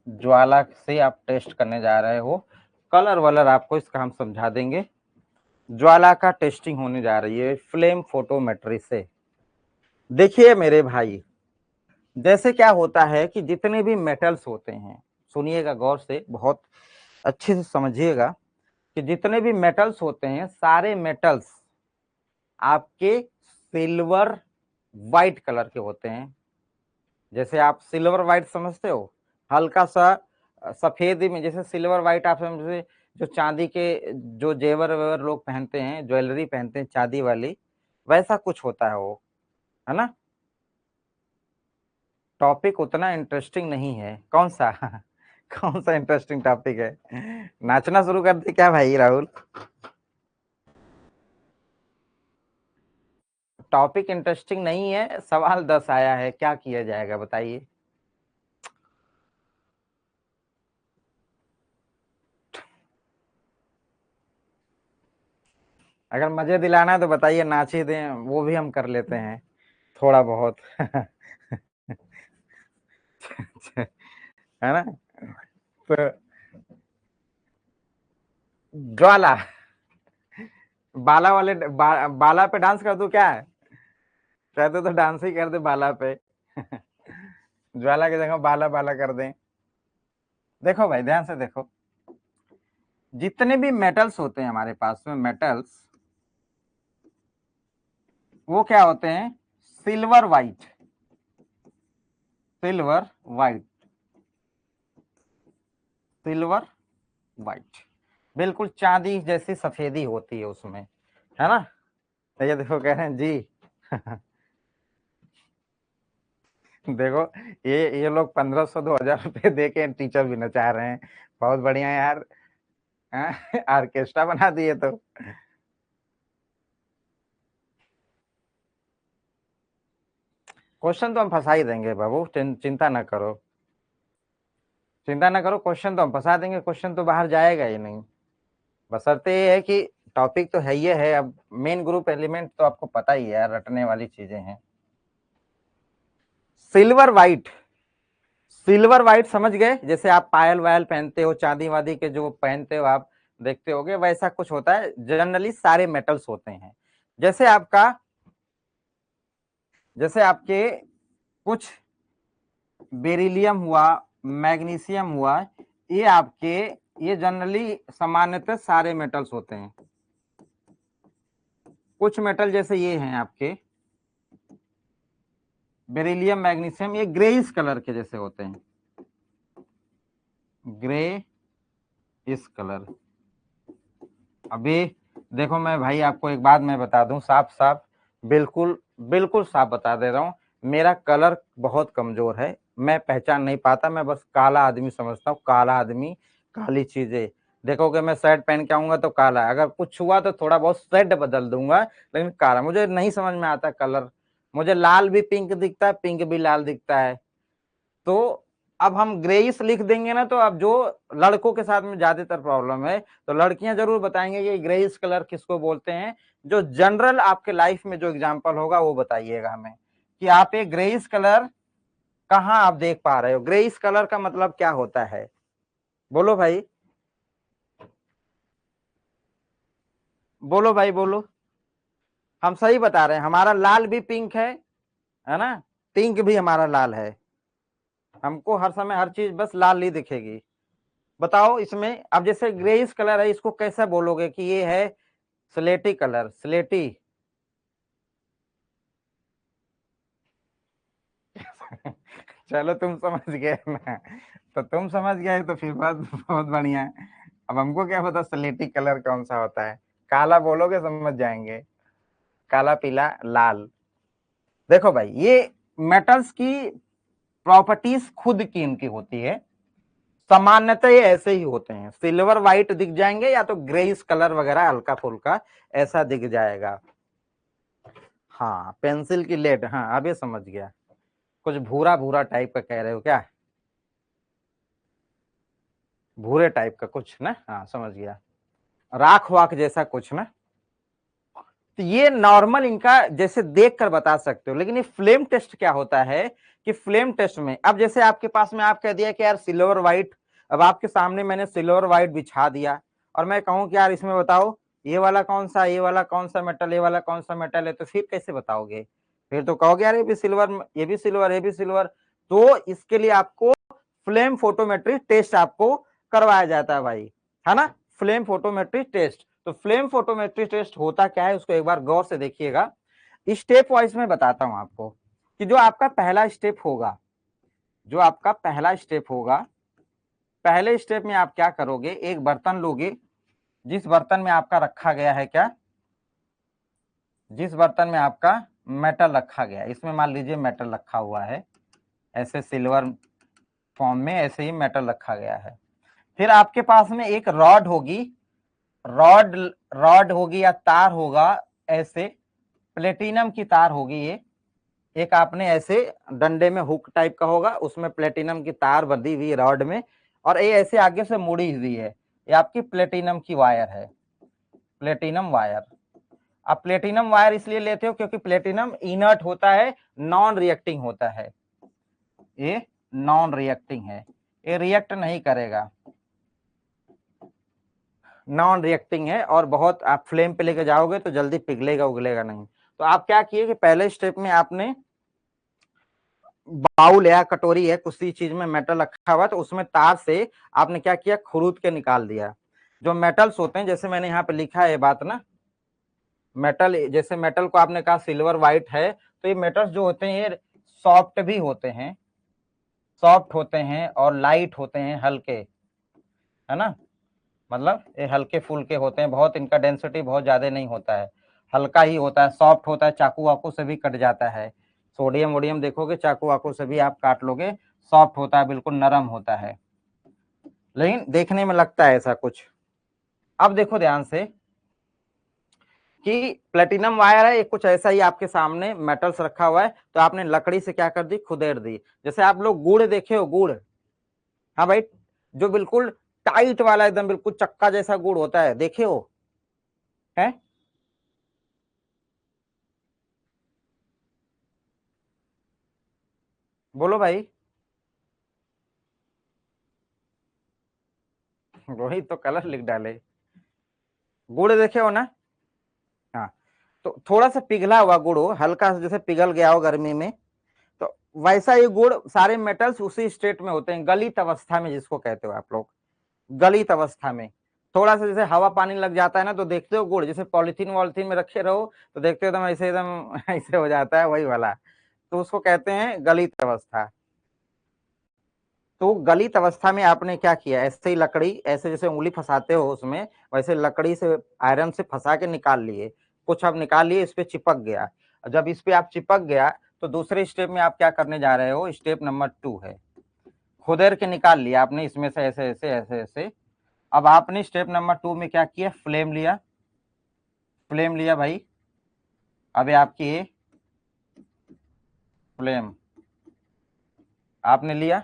ज्वाला से आप टेस्ट करने जा रहे हो। कलर वलर आपको इसका हम समझा देंगे। ज्वाला का टेस्टिंग होने जा रही है फ्लेम फोटोमेट्री से। देखिए मेरे भाई, जैसे क्या होता है कि जितने भी मेटल्स होते हैं, सुनिएगा गौर से, बहुत अच्छे से समझिएगा कि जितने भी मेटल्स होते हैं, सारे मेटल्स आपके सिल्वर व्हाइट कलर के होते हैं। जैसे आप सिल्वर व्हाइट समझते हो, हल्का सा सफेद में, जैसे सिल्वर व्हाइट आप समझते, जो चांदी के जो जेवर वेवर लोग पहनते हैं, ज्वेलरी पहनते हैं चांदी वाली, वैसा कुछ होता है वो, है ना। टॉपिक उतना इंटरेस्टिंग नहीं है। कौन सा कौन सा इंटरेस्टिंग टॉपिक है? नाचना शुरू कर दे क्या भाई राहुल? टॉपिक इंटरेस्टिंग नहीं है, सवाल 10 आया है, क्या किया जाएगा बताइए। अगर मजे दिलाना है तो बताइए, नाच ही दें, वो भी हम कर लेते हैं थोड़ा बहुत। है ना। तो ज्वाला, बाला वाले बाला पे डांस कर दूं क्या? कहते तो डांस ही कर दे बाला पे। ज्वाला की जगह बाला बाला कर दें। देखो भाई ध्यान से देखो, जितने भी मेटल्स होते हैं हमारे पास में, मेटल्स वो क्या होते हैं? Silver white, silver white, silver white, बिल्कुल चांदी जैसी सफेदी होती है उसमें, है ना। ये देखो कह रहे हैं जी। देखो ये लोग 1500 2000 रुपए दे के टीचर भी नचा रहे हैं, बहुत बढ़िया यार। ऑर्केस्ट्रा बना दिए तो। क्वेश्चन तो हम फंसा ही देंगे बाबू, चिंता ना करो, चिंता ना करो, क्वेश्चन तो हम फंसा देंगे, क्वेश्चन तो बाहर जाएगा ही नहीं। बशर्ते ये है कि टॉपिक तो है ही है, अब मेन ग्रुप एलिमेंट तो आपको पता ही है, रटने वाली चीजें हैं। सिल्वर वाइट, सिल्वर वाइट समझ गए, जैसे आप पायल वायल पहनते हो, चांदी वादी के जो पहनते हो आप, देखते होगे वैसा कुछ होता है, जनरली सारे मेटल्स होते हैं। जैसे आपका, जैसे आपके कुछ बेरिलियम हुआ, मैग्नीशियम हुआ, ये आपके, ये जनरली सामान्यतः सारे मेटल्स होते हैं। कुछ मेटल जैसे ये हैं आपके बेरिलियम मैग्नीशियम, ये ग्रेइश कलर के जैसे होते हैं, ग्रे इस कलर। अभी देखो मैं भाई आपको एक बात मैं बता दूं, साफ साफ, बिल्कुल बिल्कुल साफ बता दे रहा हूं, मेरा कलर बहुत कमजोर है, मैं पहचान नहीं पाता, मैं बस काला आदमी समझता हूँ, काला आदमी, काली चीजें। देखोगे मैं शर्ट पहन के आऊंगा तो काला, अगर कुछ हुआ तो थोड़ा बहुत शर्ट बदल दूंगा, लेकिन काला मुझे नहीं समझ में आता कलर। मुझे लाल भी पिंक दिखता है, पिंक भी लाल दिखता है। तो अब हम ग्रेइश लिख देंगे ना, तो अब जो लड़कों के साथ में ज्यादातर प्रॉब्लम है, तो लड़कियां जरूर बताएंगे कि ग्रेइश कलर किसको बोलते हैं। जो जनरल आपके लाइफ में जो एग्जांपल होगा वो बताइएगा हमें, कि आप एक ग्रेइश कलर कहाँ आप देख पा रहे हो, ग्रेइश कलर का मतलब क्या होता है, बोलो भाई, बोलो भाई बोलो। हम सही बता रहे हैं, हमारा लाल भी पिंक है ना, पिंक भी हमारा लाल है, हमको हर समय हर चीज बस लाल ही दिखेगी। बताओ इसमें, अब जैसे ग्रेइश कलर है, इसको कैसे बोलोगे कि ये है स्लेटी कलर, स्लेटी। चलो तुम समझ गए ना, तो तुम समझ गए तो फिर बहुत बहुत बढ़िया है। अब हमको क्या पता स्लेटी कलर कौन सा होता है, काला बोलोगे समझ जाएंगे, काला पीला लाल। देखो भाई ये मेटल्स की प्रॉपर्टीज खुद की इनकी होती है, सामान्यतः ये ऐसे ही होते हैं, सिल्वर वाइट दिख जाएंगे या तो ग्रेइश कलर वगैरह हल्का फुल्का ऐसा दिख जाएगा। हाँ पेंसिल की लेड, हाँ अब ये समझ गया, कुछ भूरा भूरा टाइप का कह रहे हो क्या, भूरे टाइप का कुछ ना, हाँ समझ गया, राख वाख जैसा कुछ ना। तो ये नॉर्मल इनका जैसे देख कर बता सकते हो, लेकिन ये फ्लेम टेस्ट क्या होता है, कि फ्लेम टेस्ट में अब जैसे आपके पास में आप कह दिया कि यार सिल्वर व्हाइट, अब आपके सामने मैंने सिल्वर व्हाइट बिछा दिया, और मैं कहूं कि यार इसमें बताओ ये वाला कौन सा, ये वाला कौन सा मेटल, ये वाला कौन सा मेटल है, तो फिर कैसे बताओगे, फिर तो कहोगे यार ये भी सिल्वर, ये भी सिल्वर, ये भी सिल्वर। तो इसके लिए आपको फ्लेम फोटोमेट्री टेस्ट आपको करवाया जाता है भाई, है ना, फ्लेम फोटोमेट्री टेस्ट। तो फ्लेम फोटोमेट्री टेस्ट होता क्या है उसको एक बार गौर से देखिएगा, स्टेप वाइज में बताता हूं आपको, कि जो आपका पहला स्टेप होगा, जो आपका पहला स्टेप होगा, पहले स्टेप में आप क्या करोगे, एक बर्तन लोगे, जिस बर्तन में आपका रखा गया है क्या, जिस बर्तन में आपका मेटल रखा गया है, इसमें मान लीजिए मेटल रखा हुआ है, ऐसे सिल्वर फॉर्म में ऐसे ही मेटल रखा गया है। फिर आपके पास में एक रॉड होगी, रॉड रॉड होगी या तार होगा ऐसे, प्लेटिनम की तार होगी ये, एक आपने ऐसे डंडे में हुक टाइप का होगा, उसमें प्लेटिनम की तार बंधी हुई रॉड में, और ये ऐसे आगे से मुड़ी हुई है, ये आपकी प्लेटिनम की वायर है, प्लेटिनम वायर। आप प्लेटिनम वायर इसलिए लेते हो क्योंकि प्लेटिनम इनर्ट होता है, नॉन रिएक्टिंग होता है, ये नॉन रिएक्टिंग है, ये रिएक्ट नहीं करेगा, नॉन रिएक्टिंग है, और बहुत आप फ्लेम पे लेके जाओगे तो जल्दी पिघलेगा उगलेगा नहीं। तो आप क्या किए कि पहले स्टेप में आपने बाउल या कटोरी है, कुछ चीज में मेटल रखा हुआ, तो उसमें तार से आपने क्या किया, खुरूद के निकाल दिया। जो मेटल्स होते हैं, जैसे मैंने यहाँ पे लिखा है ये बात ना, मेटल, जैसे मेटल को आपने कहा सिल्वर व्हाइट है, तो ये मेटल्स जो होते हैं ये सॉफ्ट भी होते हैं, सॉफ्ट होते हैं और लाइट होते हैं, हल्के, है ना, मतलब ये हल्के फुल्के होते हैं, बहुत इनका डेंसिटी बहुत ज्यादा नहीं होता है, हल्का ही होता है, सॉफ्ट होता है, चाकू वाकू से भी कट जाता है, सोडियम वोडियम देखोगे चाकू वाकू से भी आप काट लोगे, सॉफ्ट होता है, बिल्कुल नरम होता है, लेकिन देखने में लगता है ऐसा कुछ। अब देखो ध्यान से कि प्लेटिनम वायर है, एक कुछ ऐसा ही आपके सामने मेटल्स रखा हुआ है, तो आपने लकड़ी से क्या कर दी, खुदेड़ दी। जैसे आप लोग गुड़ देखे हो, गुड़, हाँ भाई, जो बिल्कुल टाइट वाला एकदम बिल्कुल चक्का जैसा गुड़ होता है, देखे हो, है? बोलो भाई, वही तो कलर लिख डाले, गुड़ देखे हो ना? हाँ, तो थोड़ा सा पिघला हुआ गुड़ हो, हल्का सा जैसे पिघल गया हो गर्मी में, तो वैसा ही गुड़, सारे मेटल्स उसी स्टेट में होते हैं, गलित अवस्था में जिसको कहते हो आप लोग, गलित अवस्था में। थोड़ा सा जैसे हवा पानी लग जाता है ना, तो देखते हो गुड़ जैसे पॉलिथीन वॉलिथीन में रखे रहो तो देखते हो एकदम ऐसे, एकदम ऐसे हो जाता है, वही वाला, तो उसको कहते हैं गलित अवस्था। तो गलित अवस्था में आपने क्या किया, ऐसे ही लकड़ी, ऐसे जैसे उंगली फंसाते हो उसमें, वैसे लकड़ी से आयरन से फंसा के निकाल लिए, कुछ आप निकाल लिए, इस पे चिपक गया। जब इस पे आप चिपक गया, तो दूसरे स्टेप में आप क्या करने जा रहे हो, स्टेप नंबर 2 है, खुदेर के निकाल लिया आपने इसमें से, ऐसे ऐसे ऐसे ऐसे। अब आपने स्टेप नंबर 2 में क्या किया, फ्लेम लिया, फ्लेम लिया भाई, अब आपकी फ्लेम आपने लिया।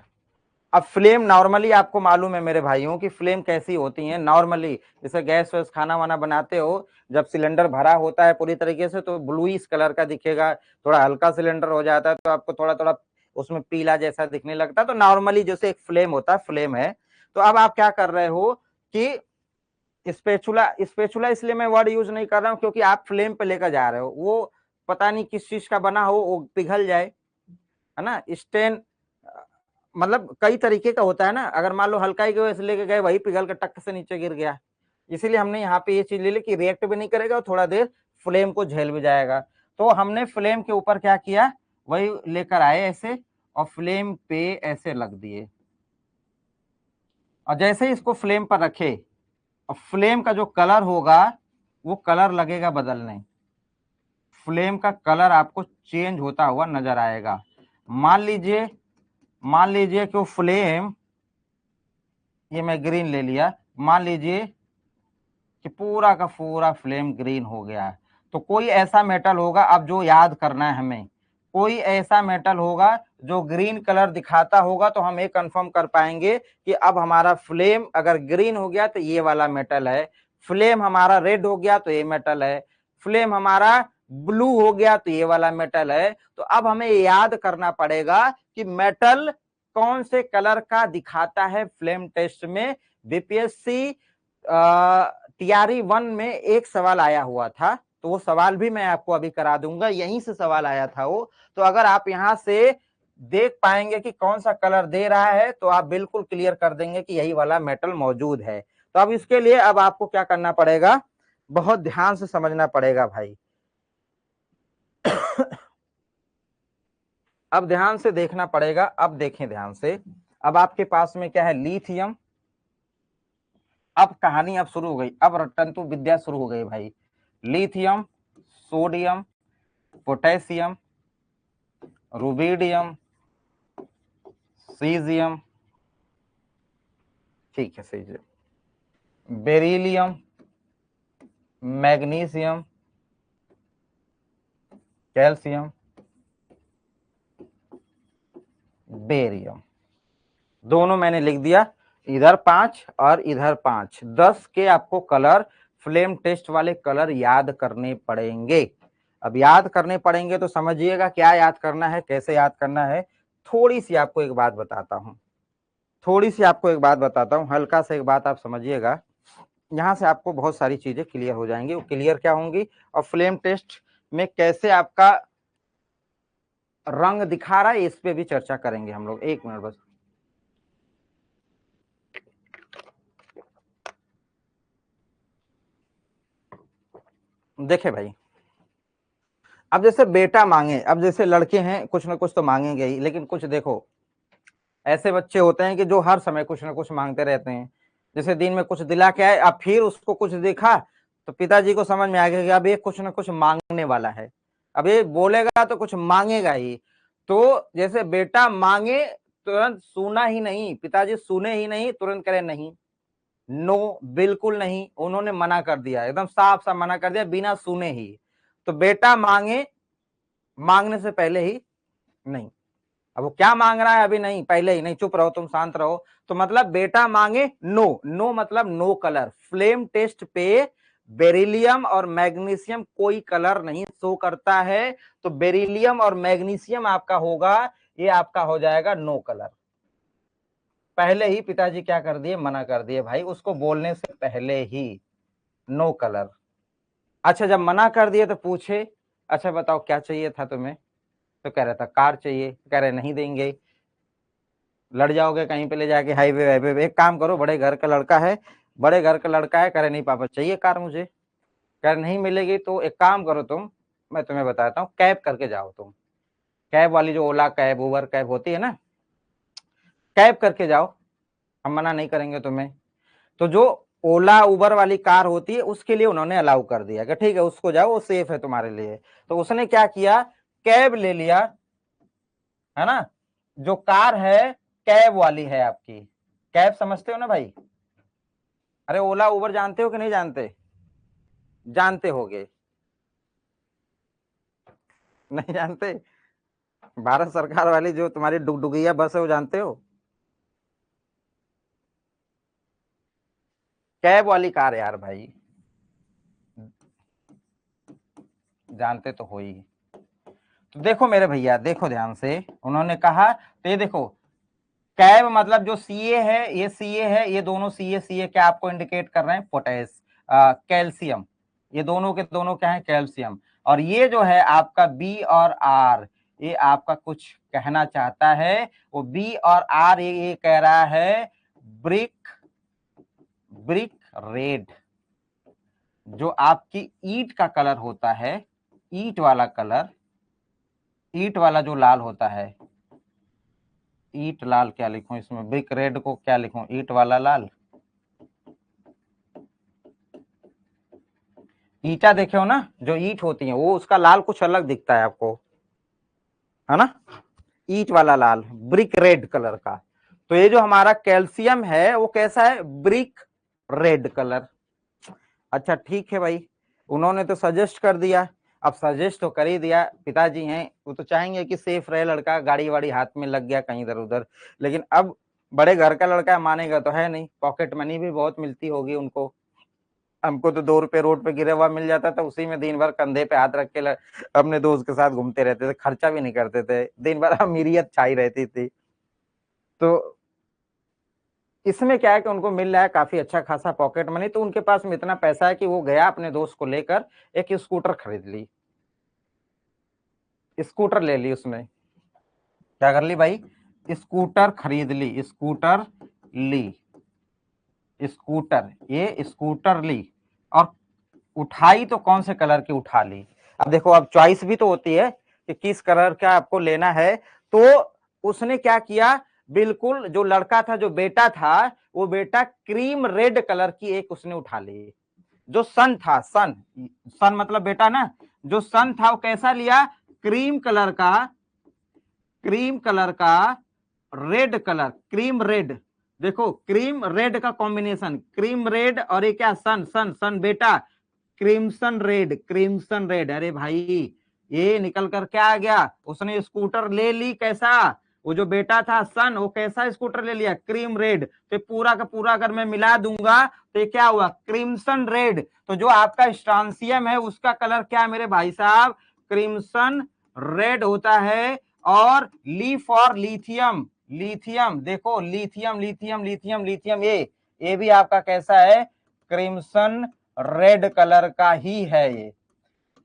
अब फ्लेम नॉर्मली आपको मालूम है मेरे भाइयों की फ्लेम कैसी होती है नॉर्मली, जैसे गैस वैस खाना वाना बनाते हो, जब सिलेंडर भरा होता है पूरी तरीके से तो ब्लूइश कलर का दिखेगा, थोड़ा हल्का सिलेंडर हो जाता है तो आपको थोड़ा थोड़ा उसमें पीला जैसा दिखने लगता है, तो नॉर्मली जैसे एक फ्लेम होता है, फ्लेम है। तो अब आप क्या कर रहे हो कि स्पेचुला, स्पेचुला इसलिए मैं वर्ड यूज नहीं कर रहा हूँ क्योंकि आप फ्लेम पे लेकर जा रहे हो, वो पता नहीं किस चीज का बना हो, वो पिघल जाए, है ना, स्टेन, मतलब कई तरीके का होता है ना, अगर मान लो हल्का ही की वजह से लेके गए, वही पिघल कर टक से नीचे गिर गया, इसीलिए हमने यहाँ पे ये चीज ले ली कि रिएक्ट भी नहीं करेगा और थोड़ा देर फ्लेम को झेल भी जाएगा। तो हमने फ्लेम के ऊपर क्या किया, वही लेकर आए ऐसे, और फ्लेम पे ऐसे लग दिए, और जैसे ही इसको फ्लेम पर रखे, और फ्लेम का जो कलर होगा वो कलर लगेगा बदलने, फ्लेम का कलर आपको चेंज होता हुआ नजर आएगा। मान लीजिए, मान लीजिए कि वो फ्लेम, ये मैं ग्रीन ले लिया, मान लीजिए कि पूरा का पूरा फ्लेम ग्रीन हो गया है, तो कोई ऐसा मेटल होगा, अब जो याद करना है हमें, कोई ऐसा मेटल होगा जो ग्रीन कलर दिखाता होगा, तो हम ये कंफर्म कर पाएंगे कि अब हमारा फ्लेम अगर ग्रीन हो गया तो ये वाला मेटल है, फ्लेम हमारा रेड हो गया तो ये मेटल है, फ्लेम हमारा ब्लू हो गया तो ये वाला मेटल है। तो अब हमें याद करना पड़ेगा कि मेटल कौन से कलर का दिखाता है फ्लेम टेस्ट में। बीपीएससी टीआरई 1 में एक सवाल आया हुआ था, तो वो सवाल भी मैं आपको अभी करा दूंगा, यहीं से सवाल आया था वो, तो अगर आप यहां से देख पाएंगे कि कौन सा कलर दे रहा है तो आप बिल्कुल क्लियर कर देंगे कि यही वाला मेटल मौजूद है। तो अब इसके लिए अब आपको क्या करना पड़ेगा, बहुत ध्यान से समझना पड़ेगा भाई। अब ध्यान से देखना पड़ेगा, अब देखें ध्यान से, अब आपके पास में क्या है, लिथियम, अब कहानी अब शुरू हो गई, अब रटंतु विद्या शुरू हो गई भाई, lithium, sodium, potassium, rubidium, caesium, ठीक है caesium, beryllium, magnesium, calcium, barium, दोनों मैंने लिख दिया, इधर 5 और इधर 5, 10 के आपको कलर, फ्लेम टेस्ट वाले कलर याद करने पड़ेंगे। अब याद करने पड़ेंगे तो समझिएगा क्या याद करना है, कैसे याद करना है। थोड़ी सी आपको एक बात बताता हूँ, हल्का सा एक बात आप समझिएगा, यहाँ से आपको बहुत सारी चीजें क्लियर हो जाएंगी। वो क्लियर क्या होंगी और फ्लेम टेस्ट में कैसे आपका रंग दिखा रहा है, इस पे भी चर्चा करेंगे हम लोग। एक मिनट बस। देखे भाई, अब जैसे बेटा मांगे, अब जैसे लड़के हैं कुछ ना कुछ तो मांगेंगे ही, लेकिन कुछ देखो ऐसे बच्चे होते हैं कि जो हर समय कुछ ना कुछ मांगते रहते हैं। जैसे दिन में कुछ दिला के आए, अब फिर उसको कुछ दिखा तो पिताजी को समझ में आ गया कि अब ये कुछ ना कुछ मांगने वाला है, अब ये बोलेगा तो कुछ मांगेगा ही। तो जैसे बेटा मांगे, तुरंत सुना ही नहीं, पिताजी सुने ही नहीं, तुरंत करे नहीं, नो, बिल्कुल नहीं, उन्होंने मना कर दिया, एकदम साफ साफ मना कर दिया बिना सुने ही। तो बेटा मांगे, मांगने से पहले ही नहीं। अब वो क्या मांग रहा है अभी नहीं, पहले ही नहीं, चुप रहो, तुम शांत रहो। तो मतलब बेटा मांगे नो, नो मतलब नो कलर। फ्लेम टेस्ट पे बेरिलियम और मैग्नीशियम कोई कलर नहीं शो करता है, तो बेरिलियम और मैग्नीशियम आपका होगा, ये आपका हो जाएगा नो कलर। पहले ही पिताजी क्या कर दिए, मना कर दिए भाई, उसको बोलने से पहले ही नो कलर। अच्छा, जब मना कर दिए तो पूछे, अच्छा बताओ क्या चाहिए था तुम्हें, तो कह रहा था कार चाहिए, कह रहे नहीं देंगे, लड़ जाओगे कहीं पे ले जाके हाईवे वाईवे पे। एक काम करो, बड़े घर का लड़का है, बड़े घर का लड़का है, कह रहे नहीं पापा चाहिए कार मुझे, कह रहे नहीं मिलेगी, तो एक काम करो तुम, मैं तुम्हें बताता हूँ, कैब करके जाओ तुम, कैब वाली जो ओला कैब उबर कैब होती है ना, कैब करके जाओ, हम मना नहीं करेंगे तुम्हें। तो जो ओला उबर वाली कार होती है उसके लिए उन्होंने अलाउ कर दिया कि ठीक है उसको जाओ, वो सेफ है तुम्हारे लिए। तो उसने क्या किया, कैब ले लिया, है ना, जो कार है कैब वाली है आपकी, कैब समझते हो ना भाई, अरे ओला उबर जानते हो कि नहीं जानते, जानते होगे, नहीं जानते, भारत सरकार वाली जो तुम्हारी डुगडुगिया बस है वो जानते हो, कैब वाली कार यार भाई, जानते तो हो ही। तो देखो मेरे भैया, देखो ध्यान से, उन्होंने कहा तो ये देखो, कैब मतलब जो सीए है, ये सीए है, ये दोनों सीए सीए क्या आपको इंडिकेट कर रहे हैं, पोटेस, कैल्शियम, ये दोनों के दोनों क्या है, कैल्शियम। और ये जो है आपका बी और आर, ये आपका कुछ कहना चाहता है, वो बी और आर ये कह रहा है ब्रिक, ब्रिक रेड, जो आपकी ईंट का कलर होता है, ईंट वाला कलर, ईंट वाला जो लाल होता है, ईंट लाल क्या लिखूं इसमें, ब्रिक रेड को क्या लिखूं, ईंट वाला लाल, ईटा देखे हो ना, जो ईंट होती है वो उसका लाल कुछ अलग दिखता है आपको, है ना, ईंट वाला लाल, ब्रिक रेड कलर का। तो ये जो हमारा कैल्शियम है वो कैसा है, ब्रिक रेड कलर। अच्छा ठीक है भाई, उन्होंने तो सजेस्ट कर दिया, अब सजेस्ट तो कर ही दिया, पिताजी हैं वो तो चाहेंगे कि सेफ रहे लड़का, गाड़ी वाड़ी हाथ में लग गया कहीं इधर उधर, लेकिन अब बड़े घर का लड़का मानेगा तो है नहीं, पॉकेट मनी भी बहुत मिलती होगी उनको, हमको तो 2 रुपए रोड पे गिरा हुआ मिल जाता था, उसी में दिन भर कंधे पे हाथ रख के अपने दोस्त के साथ घूमते रहते थे, खर्चा भी नहीं करते थे, दिन भर अमीरियत छाई रहती थी। तो इसमें क्या है कि उनको मिल रहा है काफी अच्छा खासा पॉकेट मनी, तो उनके पास में इतना पैसा है कि वो गया अपने दोस्त को लेकर एक स्कूटर खरीद ली, स्कूटर ले ली उसने, क्या कर ली भाई, स्कूटर खरीद ली, स्कूटर ली, स्कूटर, ये स्कूटर ली, और उठाई तो कौन से कलर की उठा ली। अब देखो, अब चॉइस भी तो होती है कि किस कलर का आपको लेना है, तो उसने क्या किया, बिल्कुल जो लड़का था, जो बेटा था, वो बेटा क्रीम रेड कलर की एक उसने उठा ली, जो सन था, सन, सन मतलब बेटा ना, जो सन था वो कैसा लिया, क्रीम कलर का, क्रीम कलर का रेड कलर, क्रीम रेड, देखो क्रीम रेड का कॉम्बिनेशन, क्रीम रेड और ये क्या, सन सन सन बेटा, क्रिम्सन रेड, क्रिम्सन रेड, अरे भाई ये निकल कर क्या आ गया, उसने स्कूटर ले ली, कैसा, वो जो बेटा था सन, वो कैसा स्कूटर ले लिया, क्रीम रेड। तो पूरा का पूरा अगर मैं मिला दूंगा तो ये क्या हुआ, क्रिम्सन रेड। तो जो आपका स्ट्रांसियम है उसका कलर क्या है मेरे भाई साहब, क्रिम्सन रेड होता है। और ली फॉर लिथियम, लिथियम देखो, लिथियम लिथियम लिथियम लिथियम, ये भी आपका कैसा है, क्रिम्सन रेड कलर का ही है ये।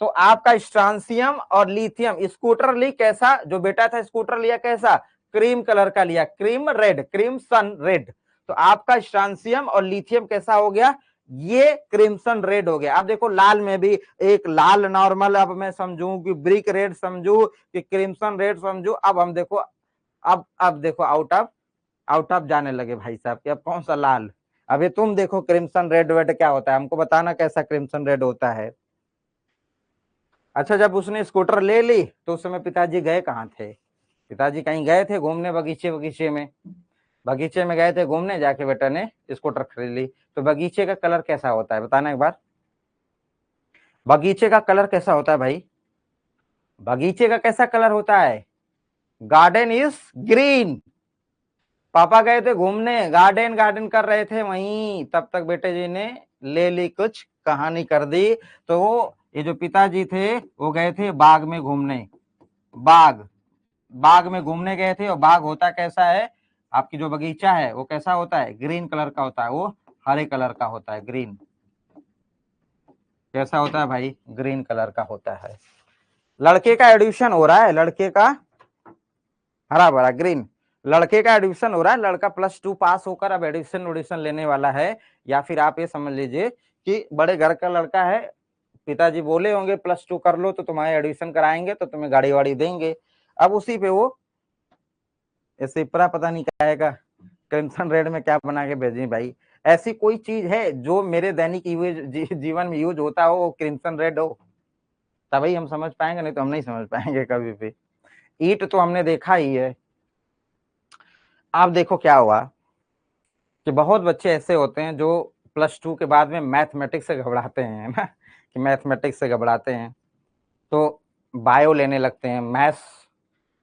तो आपका स्ट्रांसियम और लिथियम, स्कूटर ली कैसा, जो बेटा था स्कूटर लिया कैसा, क्रीम कलर का लिया, क्रीम रेड, क्रिम्सन रेड। तो आपका स्ट्रांसियम और लिथियम कैसा हो गया, ये क्रिम्सन रेड हो गया। अब देखो लाल में भी एक लाल नॉर्मल, अब मैं समझू कि ब्रिक रेड समझू कि क्रिम्सन रेड समझू। अब हम देखो, अब देखो आउट ऑफ जाने लगे भाई साहब कि अब कौन सा लाल। अभी तुम देखो क्रिम्सन रेड वेड क्या होता है, हमको बताना कैसा क्रिम्सन रेड होता है। अच्छा, जब उसने स्कूटर ले ली तो उस समय पिताजी गए कहाँ थे, पिताजी कहीं गए थे घूमने, बगीचे में गए थे घूमने, जाके बेटा ने स्कूटर खरीद ली। तो बगीचे का कलर कैसा होता है, बताना एक बार, बगीचे का कलर कैसा होता है भाई, बगीचे का कैसा कलर होता है, गार्डन इज ग्रीन। पापा गए थे घूमने, गार्डन गार्डन कर रहे थे वहीं, तब तक बेटे जी ने ले ली कुछ कहानी कर दी। तो ये जो पिताजी थे वो गए थे बाग में घूमने, बाग में घूमने गए थे। और बाग होता कैसा है, आपकी जो बगीचा है वो कैसा होता है, ग्रीन कलर का होता है, वो हरे कलर का होता है, ग्रीन कैसा होता है भाई, ग्रीन कलर का होता है। लड़के का एडमिशन हो रहा है, लड़के का हरा भरा ग्रीन, लड़के का एडमिशन हो रहा है, लड़का +2 पास होकर अब एडमिशन लेने वाला है। या फिर आप ये समझ लीजिए कि बड़े घर का लड़का है, पिताजी बोले होंगे +2 कर लो तो तुम्हारे एडमिशन कराएंगे, तो तुम्हें गाड़ी वाड़ी देंगे। अब उसी पे वो सिपरा पता नहीं क्या आएगा, क्रिम्सन रेड में क्या बना के भेजी भाई। ऐसी कोई चीज है जो मेरे दैनिक जीवन में यूज होता हो, क्रिम्सन रेड हो, तभी हम समझ पाएंगे, नहीं तो हम नहीं समझ पाएंगे कभी भी। ईट तो हमने देखा ही है। आप देखो क्या हुआ कि बहुत बच्चे ऐसे होते हैं जो +2 के बाद में मैथमेटिक्स से घबराते हैं ना, कि मैथमेटिक्स से घबराते हैं तो बायो लेने लगते हैं, मैथ्स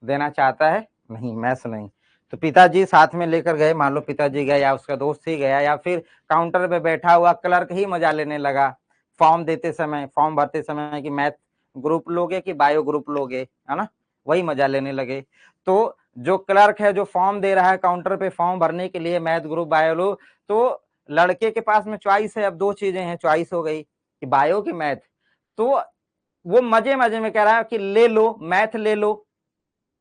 देना चाहता है नहीं, मैथ्स नहीं। तो पिताजी साथ में लेकर गए, मान लो पिताजी गए या उसका दोस्त ही गया, या फिर काउंटर पे बैठा हुआ क्लर्क ही मजा लेने लगा, फॉर्म देते समय, फॉर्म भरते समय कि मैथ ग्रुप लोगे कि बायो ग्रुप लोगे, है ना, वही मजा लेने लगे। तो जो क्लर्क है जो फॉर्म दे रहा है काउंटर पे फॉर्म भरने के लिए, मैथ ग्रुप बायो लो, तो लड़के के पास में चॉइस है, अब 2 चीजें हैं, चॉइस हो गई कि बायो की मैथ। तो वो मजे मजे में कह रहा है कि ले लो मैथ ले लो।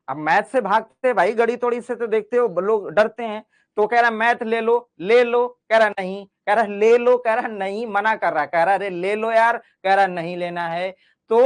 अब मैथ से भागते भाई, गड़ी तोड़ी से तो देखते हो लोग डरते हैं। तो कह रहा मैथ ले लो, ले लो, कह रहा नहीं, कह रहा ले लो, कह रहा नहीं, मना कर रहा, कह रहा अरे ले लो यार, कह रहा नहीं लेना है। तो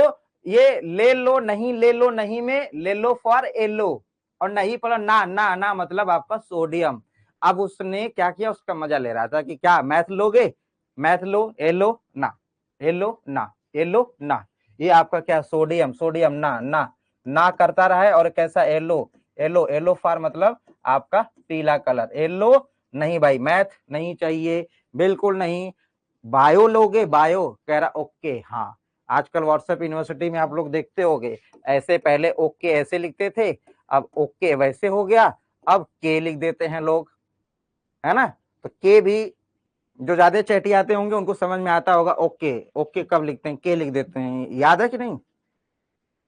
ये ले लो नहीं, ले लो नहीं में ले लो फॉर एलो, और नहीं पर ना ना ना मतलब आपका सोडियम। अब उसने क्या किया, उसका मजा ले रहा था कि क्या मैथ लोगे, मैथ लो, एलो ना, एलो ना, एलो ना, ये आपका क्या सोडियम, सोडियम ना ना ना करता रहा है। और कैसा येलो, येलो, येलो फॉर मतलब आपका पीला कलर, येलो नहीं भाई, मैथ नहीं चाहिए, बिल्कुल नहीं। बायो लोगे, बायो, कह रहा ओके हाँ। आजकल व्हाट्सएप यूनिवर्सिटी में आप लोग देखते होगे, ऐसे पहले ओके ऐसे लिखते थे, अब ओके वैसे हो गया, अब के लिख देते हैं लोग, है ना। तो के भी जो ज्यादा चैटी आते होंगे उनको समझ में आता होगा, ओके ओके कब लिखते हैं, के लिख देते हैं, याद है कि नहीं।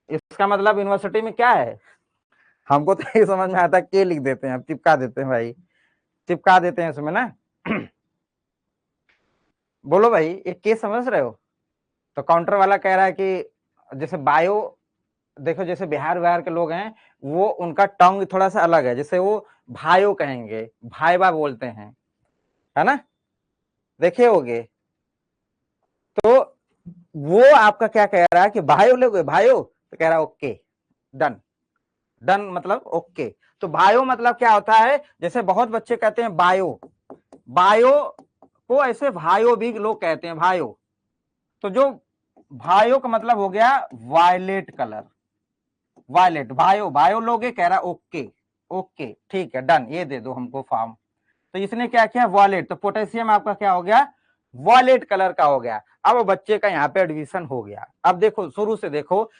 इसका मतलब यूनिवर्सिटी में क्या है, हमको तो ये समझ में आता है के लिख देते हैं, अब चिपका देते हैं भाई, चिपका देते हैं इसमें ना। बोलो भाई, ये के समझ रहे हो। तो काउंटर वाला कह रहा है कि जैसे बायो, देखो जैसे बिहार बिहार के लोग हैं, वो उनका टंग थोड़ा सा अलग है, जैसे वो भाइयों कहेंगे, भाईबा बोलते हैं, है ना, देखे होगे। तो वो आपका क्या कह रहा है कि भाइयों लोगे, भाइयों, तो कह रहा है ओके डन, डन मतलब ओके। तो बायो मतलब क्या होता है, जैसे बहुत बच्चे कहते हैं बायो, बायो को ऐसे भाइयों भी लोग कहते हैं, भाइयों। तो जो भाइयों का मतलब हो गया वायलेट कलर, वायलेट, भाइयों, भाइयों लोगे, कह रहा ओके, ओके ठीक है डन, ये दे दो हमको फॉर्म। तो इसने क्या किया, वॉलेट, तो पोटेशियम आपका क्या हो गया, वॉलेट कलर का हो गया। अब बच्चे का यहाँ पे एडमिशन हो गया। अब देखो शुरू से देखो,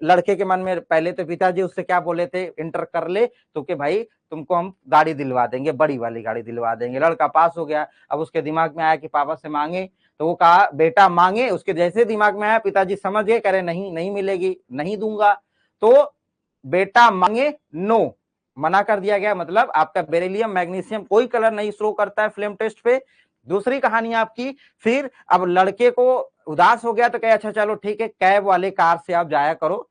लड़के के मन में पहले तो पिताजी उससे क्या बोले थे, इंटर कर ले तो कि भाई तुमको हम गाड़ी दिलवा देंगे, बड़ी वाली गाड़ी दिलवा देंगे। लड़का पास हो गया, अब उसके दिमाग में आया कि पापा से मांगे, तो वो कहा बेटा मांगे। उसके जैसे दिमाग में आया पिताजी समझ गए, कह रहे नहीं नहीं मिलेगी, नहीं दूंगा। तो बेटा मांगे नो, मना कर दिया गया। मतलब आपका बेरिलियम मैग्नीशियम कोई कलर नहीं शो करता है फ्लेम टेस्ट पे। दूसरी कहानी आपकी, फिर अब लड़के को उदास हो गया तो कहे अच्छा चलो ठीक है, कैब वाले कार से आप जाया करो,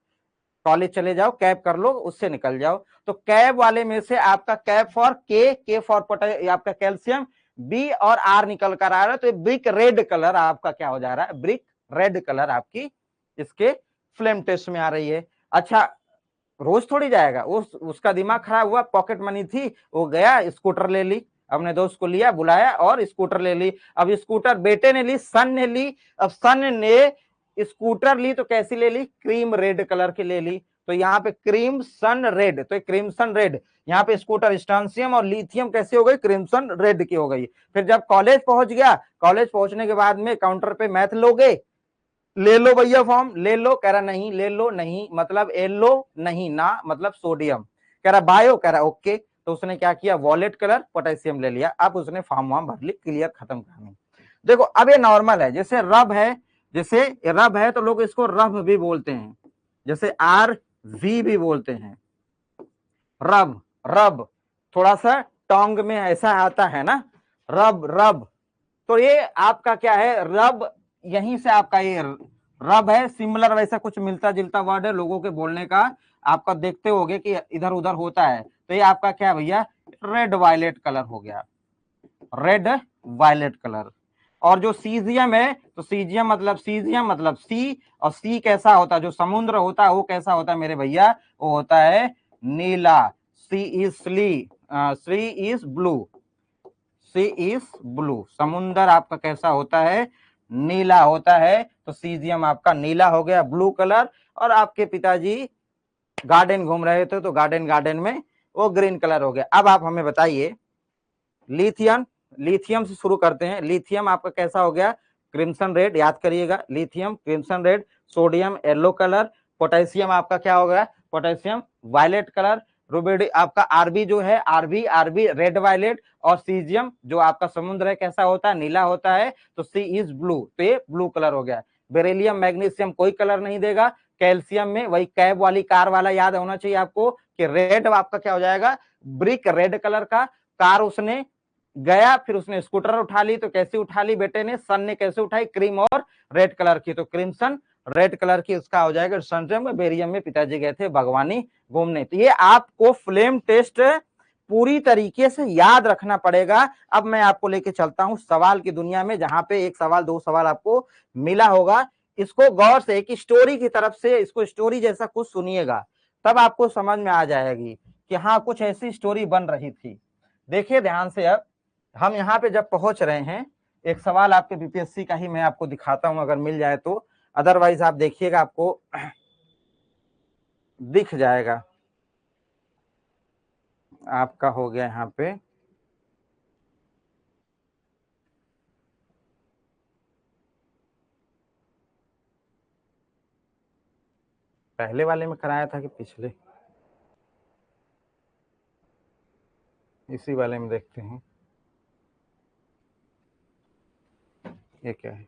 कॉलेज चले जाओ, कैब कर लो, उससे निकल जाओ। तो कैब वाले में से आपका कैब फॉर के फॉर आपका कैल्शियम, बी और आर निकल कर आ रहा है। तो ब्रिक रेड कलर आपका क्या हो जा रहा है, ब्रिक रेड कलर आपकी इसके फ्लेम टेस्ट में आ रही है। अच्छा रोज थोड़ी जाएगा, उसका दिमाग खराब हुआ, पॉकेट मनी थी, वो गया स्कूटर ले ली, अपने दोस्त को लिया बुलाया और स्कूटर ले ली। अब स्कूटर बेटे ने ली, सन ने ली। अब सन ने स्कूटर ली तो कैसी ले ली, क्रीम रेड कलर की ले ली। तो यहाँ पे क्रीम सन रेड, तो क्रिम्सन रेड, यहाँ पे स्कूटर स्टांसियम और लिथियम कैसे हो गई, क्रिम्सन रेड की हो गई। फिर जब कॉलेज पहुंच गया, कॉलेज पहुंचने के बाद में काउंटर पे मैथ लोगे, ले लो भैया फॉर्म, ले लो, कह रहा नहीं, ले लो नहीं मतलब येलो नहीं, ना मतलब सोडियम, कह रहा बायो, कह रहा ओके। तो उसने क्या किया, वॉलेट कलर पोटेशियम ले लिया। अब उसने फॉर्म वॉर्म भर ली, क्लियर, खत्म कहानी। देखो अब ये नॉर्मल है, जैसे रब है, जैसे रब है तो लोग इसको रब भी बोलते हैं, जैसे आर वी भी बोलते हैं, रब रब, थोड़ा सा टोंग में ऐसा आता है ना, रब रब। तो ये आपका क्या है, रब, यहीं से आपका ये रब है, सिमिलर वैसा कुछ मिलता जुलता वर्ड है लोगों के बोलने का, आपका देखते होगे कि इधर उधर होता है। तो ये आपका क्या भैया, रेड वायलेट कलर हो गया, रेड वायलेट कलर। और जो सीजियम है, तो सीजियम मतलब सी, और सी कैसा होता है, जो समुद्र होता है वो कैसा होता है मेरे भैया, वो होता है नीला। Sea is blue, sea is blue, समुंदर आपका कैसा होता है, नीला होता है। तो सीजियम आपका नीला हो गया, ब्लू कलर। और आपके पिताजी गार्डन घूम रहे थे तो गार्डन में वो ग्रीन कलर हो गया। अब आप हमें बताइए लिथियम, लिथियम से शुरू करते हैं। लिथियम आपका कैसा हो गया, क्रिम्सन रेड, याद करिएगा, lithium crimson red, sodium yellow colour, potassium आपका क्या हो गया, पोटेशियम वायलेट कलर, रुबिडी आपका आरबी जो है, आरबी रेड वायलेट, और सीजियम जो आपका समुद्र है कैसा होता है, नीला होता है। तो सी इज ब्लू, तो ये ब्लू कलर हो गया। बेरिलियम मैग्नीशियम कोई कलर नहीं देगा। कैल्शियम में वही कैब वाली कार वाला याद होना चाहिए आपको कि रेड आपका क्या हो जाएगा, ब्रिक रेड कलर का। कार उसने गया, फिर उसने स्कूटर उठा ली, तो कैसे उठा ली बेटे ने, सन ने कैसे उठाई, क्रीम और रेड कलर की, तो क्रिम्सन रेड कलर की उसका हो जाएगा। सनसेम में बेरियम में पिताजी गए थे बागवानी घूमने। तो ये आपको फ्लेम टेस्ट पूरी तरीके से याद रखना पड़ेगा। अब मैं आपको लेके चलता हूं सवाल की दुनिया में, जहां पे एक सवाल दो सवाल आपको मिला होगा। इसको गौर से एक स्टोरी की तरफ से, इसको स्टोरी जैसा कुछ सुनिएगा, तब आपको समझ में आ जाएगी कि हाँ कुछ ऐसी स्टोरी बन रही थी। देखिए ध्यान से, अब हम यहाँ पे जब पहुंच रहे हैं, एक सवाल आपके बीपीएससी का ही मैं आपको दिखाता हूं अगर मिल जाए तो, अदरवाइज आप देखिएगा आपको दिख जाएगा। आपका हो गया यहाँ पे, पहले वाले में कराया था कि पिछले, इसी वाले में देखते हैं ये क्या है।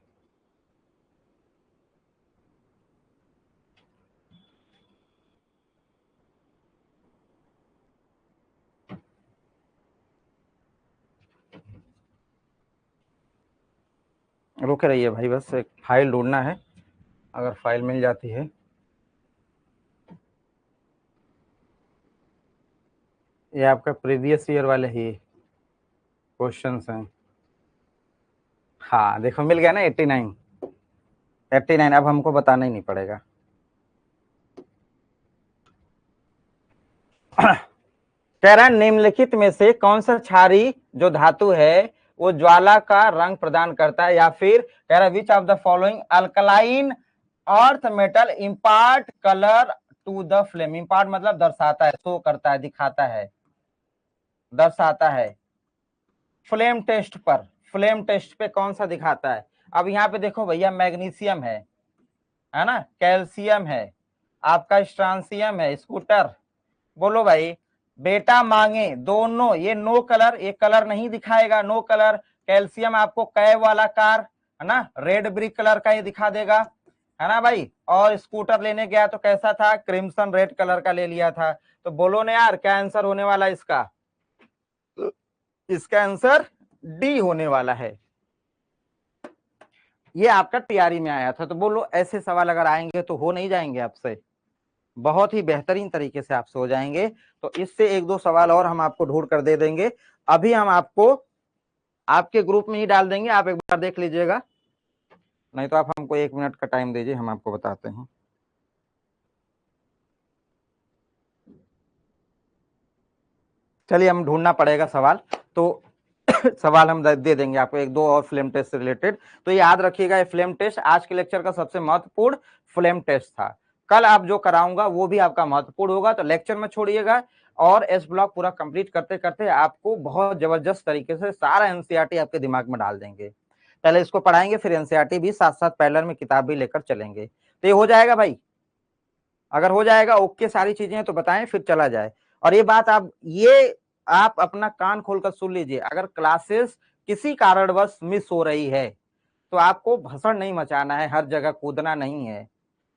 रुके रहिए भाई, बस एक फाइल ढूंढना है, अगर फाइल मिल जाती है। ये आपका प्रीवियस ईयर वाले ही क्वेश्चंस हैं। हाँ देखो मिल गया ना, 89, 89। अब हमको बताना ही नहीं पड़ेगा। कह रहा है निम्नलिखित में से कौन सा क्षारीय जो धातु है वो ज्वाला का रंग प्रदान करता है, या फिर कह रहा है which of the following alkaline earth metal impart colour to the flame. Impart मतलब दर्शाता है, शो करता है, दिखाता है, दर्शाता है। फ्लेम टेस्ट पर, फ्लेम टेस्ट पे कौन सा दिखाता है। अब यहाँ पे देखो भैया मैग्नीशियम है ना, कैल्शियम है, आपका स्ट्रांसियम है, स्कूटर। बोलो भाई, बेटा मांगे दोनों, ये नो कलर, ये कलर नहीं दिखाएगा, नो कलर। कैल्शियम आपको कैब वाला कार है ना, रेड ब्रिक कलर का ये दिखा देगा, है ना भाई। और स्कूटर लेने गया तो कैसा था, क्रिम्सन रेड कलर का ले लिया था। तो बोलो ना यार, क्या आंसर होने वाला इसका? इसका आंसर डी होने वाला है। ये आपका तैयारी में आया था। तो बोलो, ऐसे सवाल अगर आएंगे तो हो नहीं जाएंगे आपसे? बहुत ही बेहतरीन तरीके से आपसे हो जाएंगे। तो इससे एक दो सवाल और हम आपको ढूंढ कर दे देंगे। अभी हम आपको आपके ग्रुप में ही डाल देंगे, आप एक बार देख लीजिएगा, नहीं तो आप हमको 1 मिनट का टाइम दीजिए, हम आपको बताते हैं। चलिए, हम ढूंढना पड़ेगा सवाल, तो सवाल हम दे देंगे आपको एक दो और फ्लेम टेस्ट से रिलेटेड। तो याद रखिएगा, ये फ्लेम टेस्ट आज के लेक्चर का सबसे महत्वपूर्ण फ्लेम टेस्ट था। कल आप जो कराऊंगा वो भी आपका महत्वपूर्ण होगा, तो लेक्चर में छोड़िएगा। और एस ब्लॉक पूरा कंप्लीट करते करते आपको बहुत जबरदस्त तरीके से सारा एनसीईआरटी आपके दिमाग में डाल देंगे। पहले इसको पढ़ाएंगे, फिर एनसीईआरटी भी साथ साथ पैरेलल में किताब भी लेकर चलेंगे। तो ये हो जाएगा भाई? अगर हो जाएगा ओके सारी चीजें तो बताएं, फिर चला जाए। और ये बात आप अपना कान खोलकर सुन लीजिए, अगर क्लासेस किसी कारणवश मिस हो रही है तो आपको भसड़ नहीं मचाना है, हर जगह कूदना नहीं है।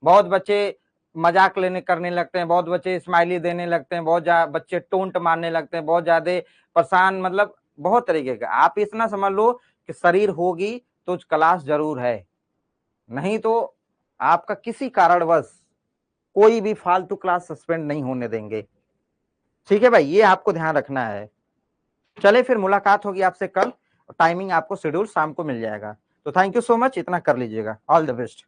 बहुत बच्चे मजाक करने लगते हैं, बहुत बच्चे स्माइली देने लगते हैं, बहुत बच्चे टोंट मारने लगते हैं, बहुत ज्यादा परेशान, मतलब बहुत तरीके का। आप इतना समझ लो कि शरीर होगी तो क्लास जरूर है, नहीं तो आपका किसी कारणवश कोई भी फालतू क्लास सस्पेंड नहीं होने देंगे। ठीक है भाई, ये आपको ध्यान रखना है। चले, फिर मुलाकात होगी आपसे कल। टाइमिंग आपको शेड्यूल शाम को मिल जाएगा। तो थैंक यू सो मच, इतना कर लीजिएगा। All the best.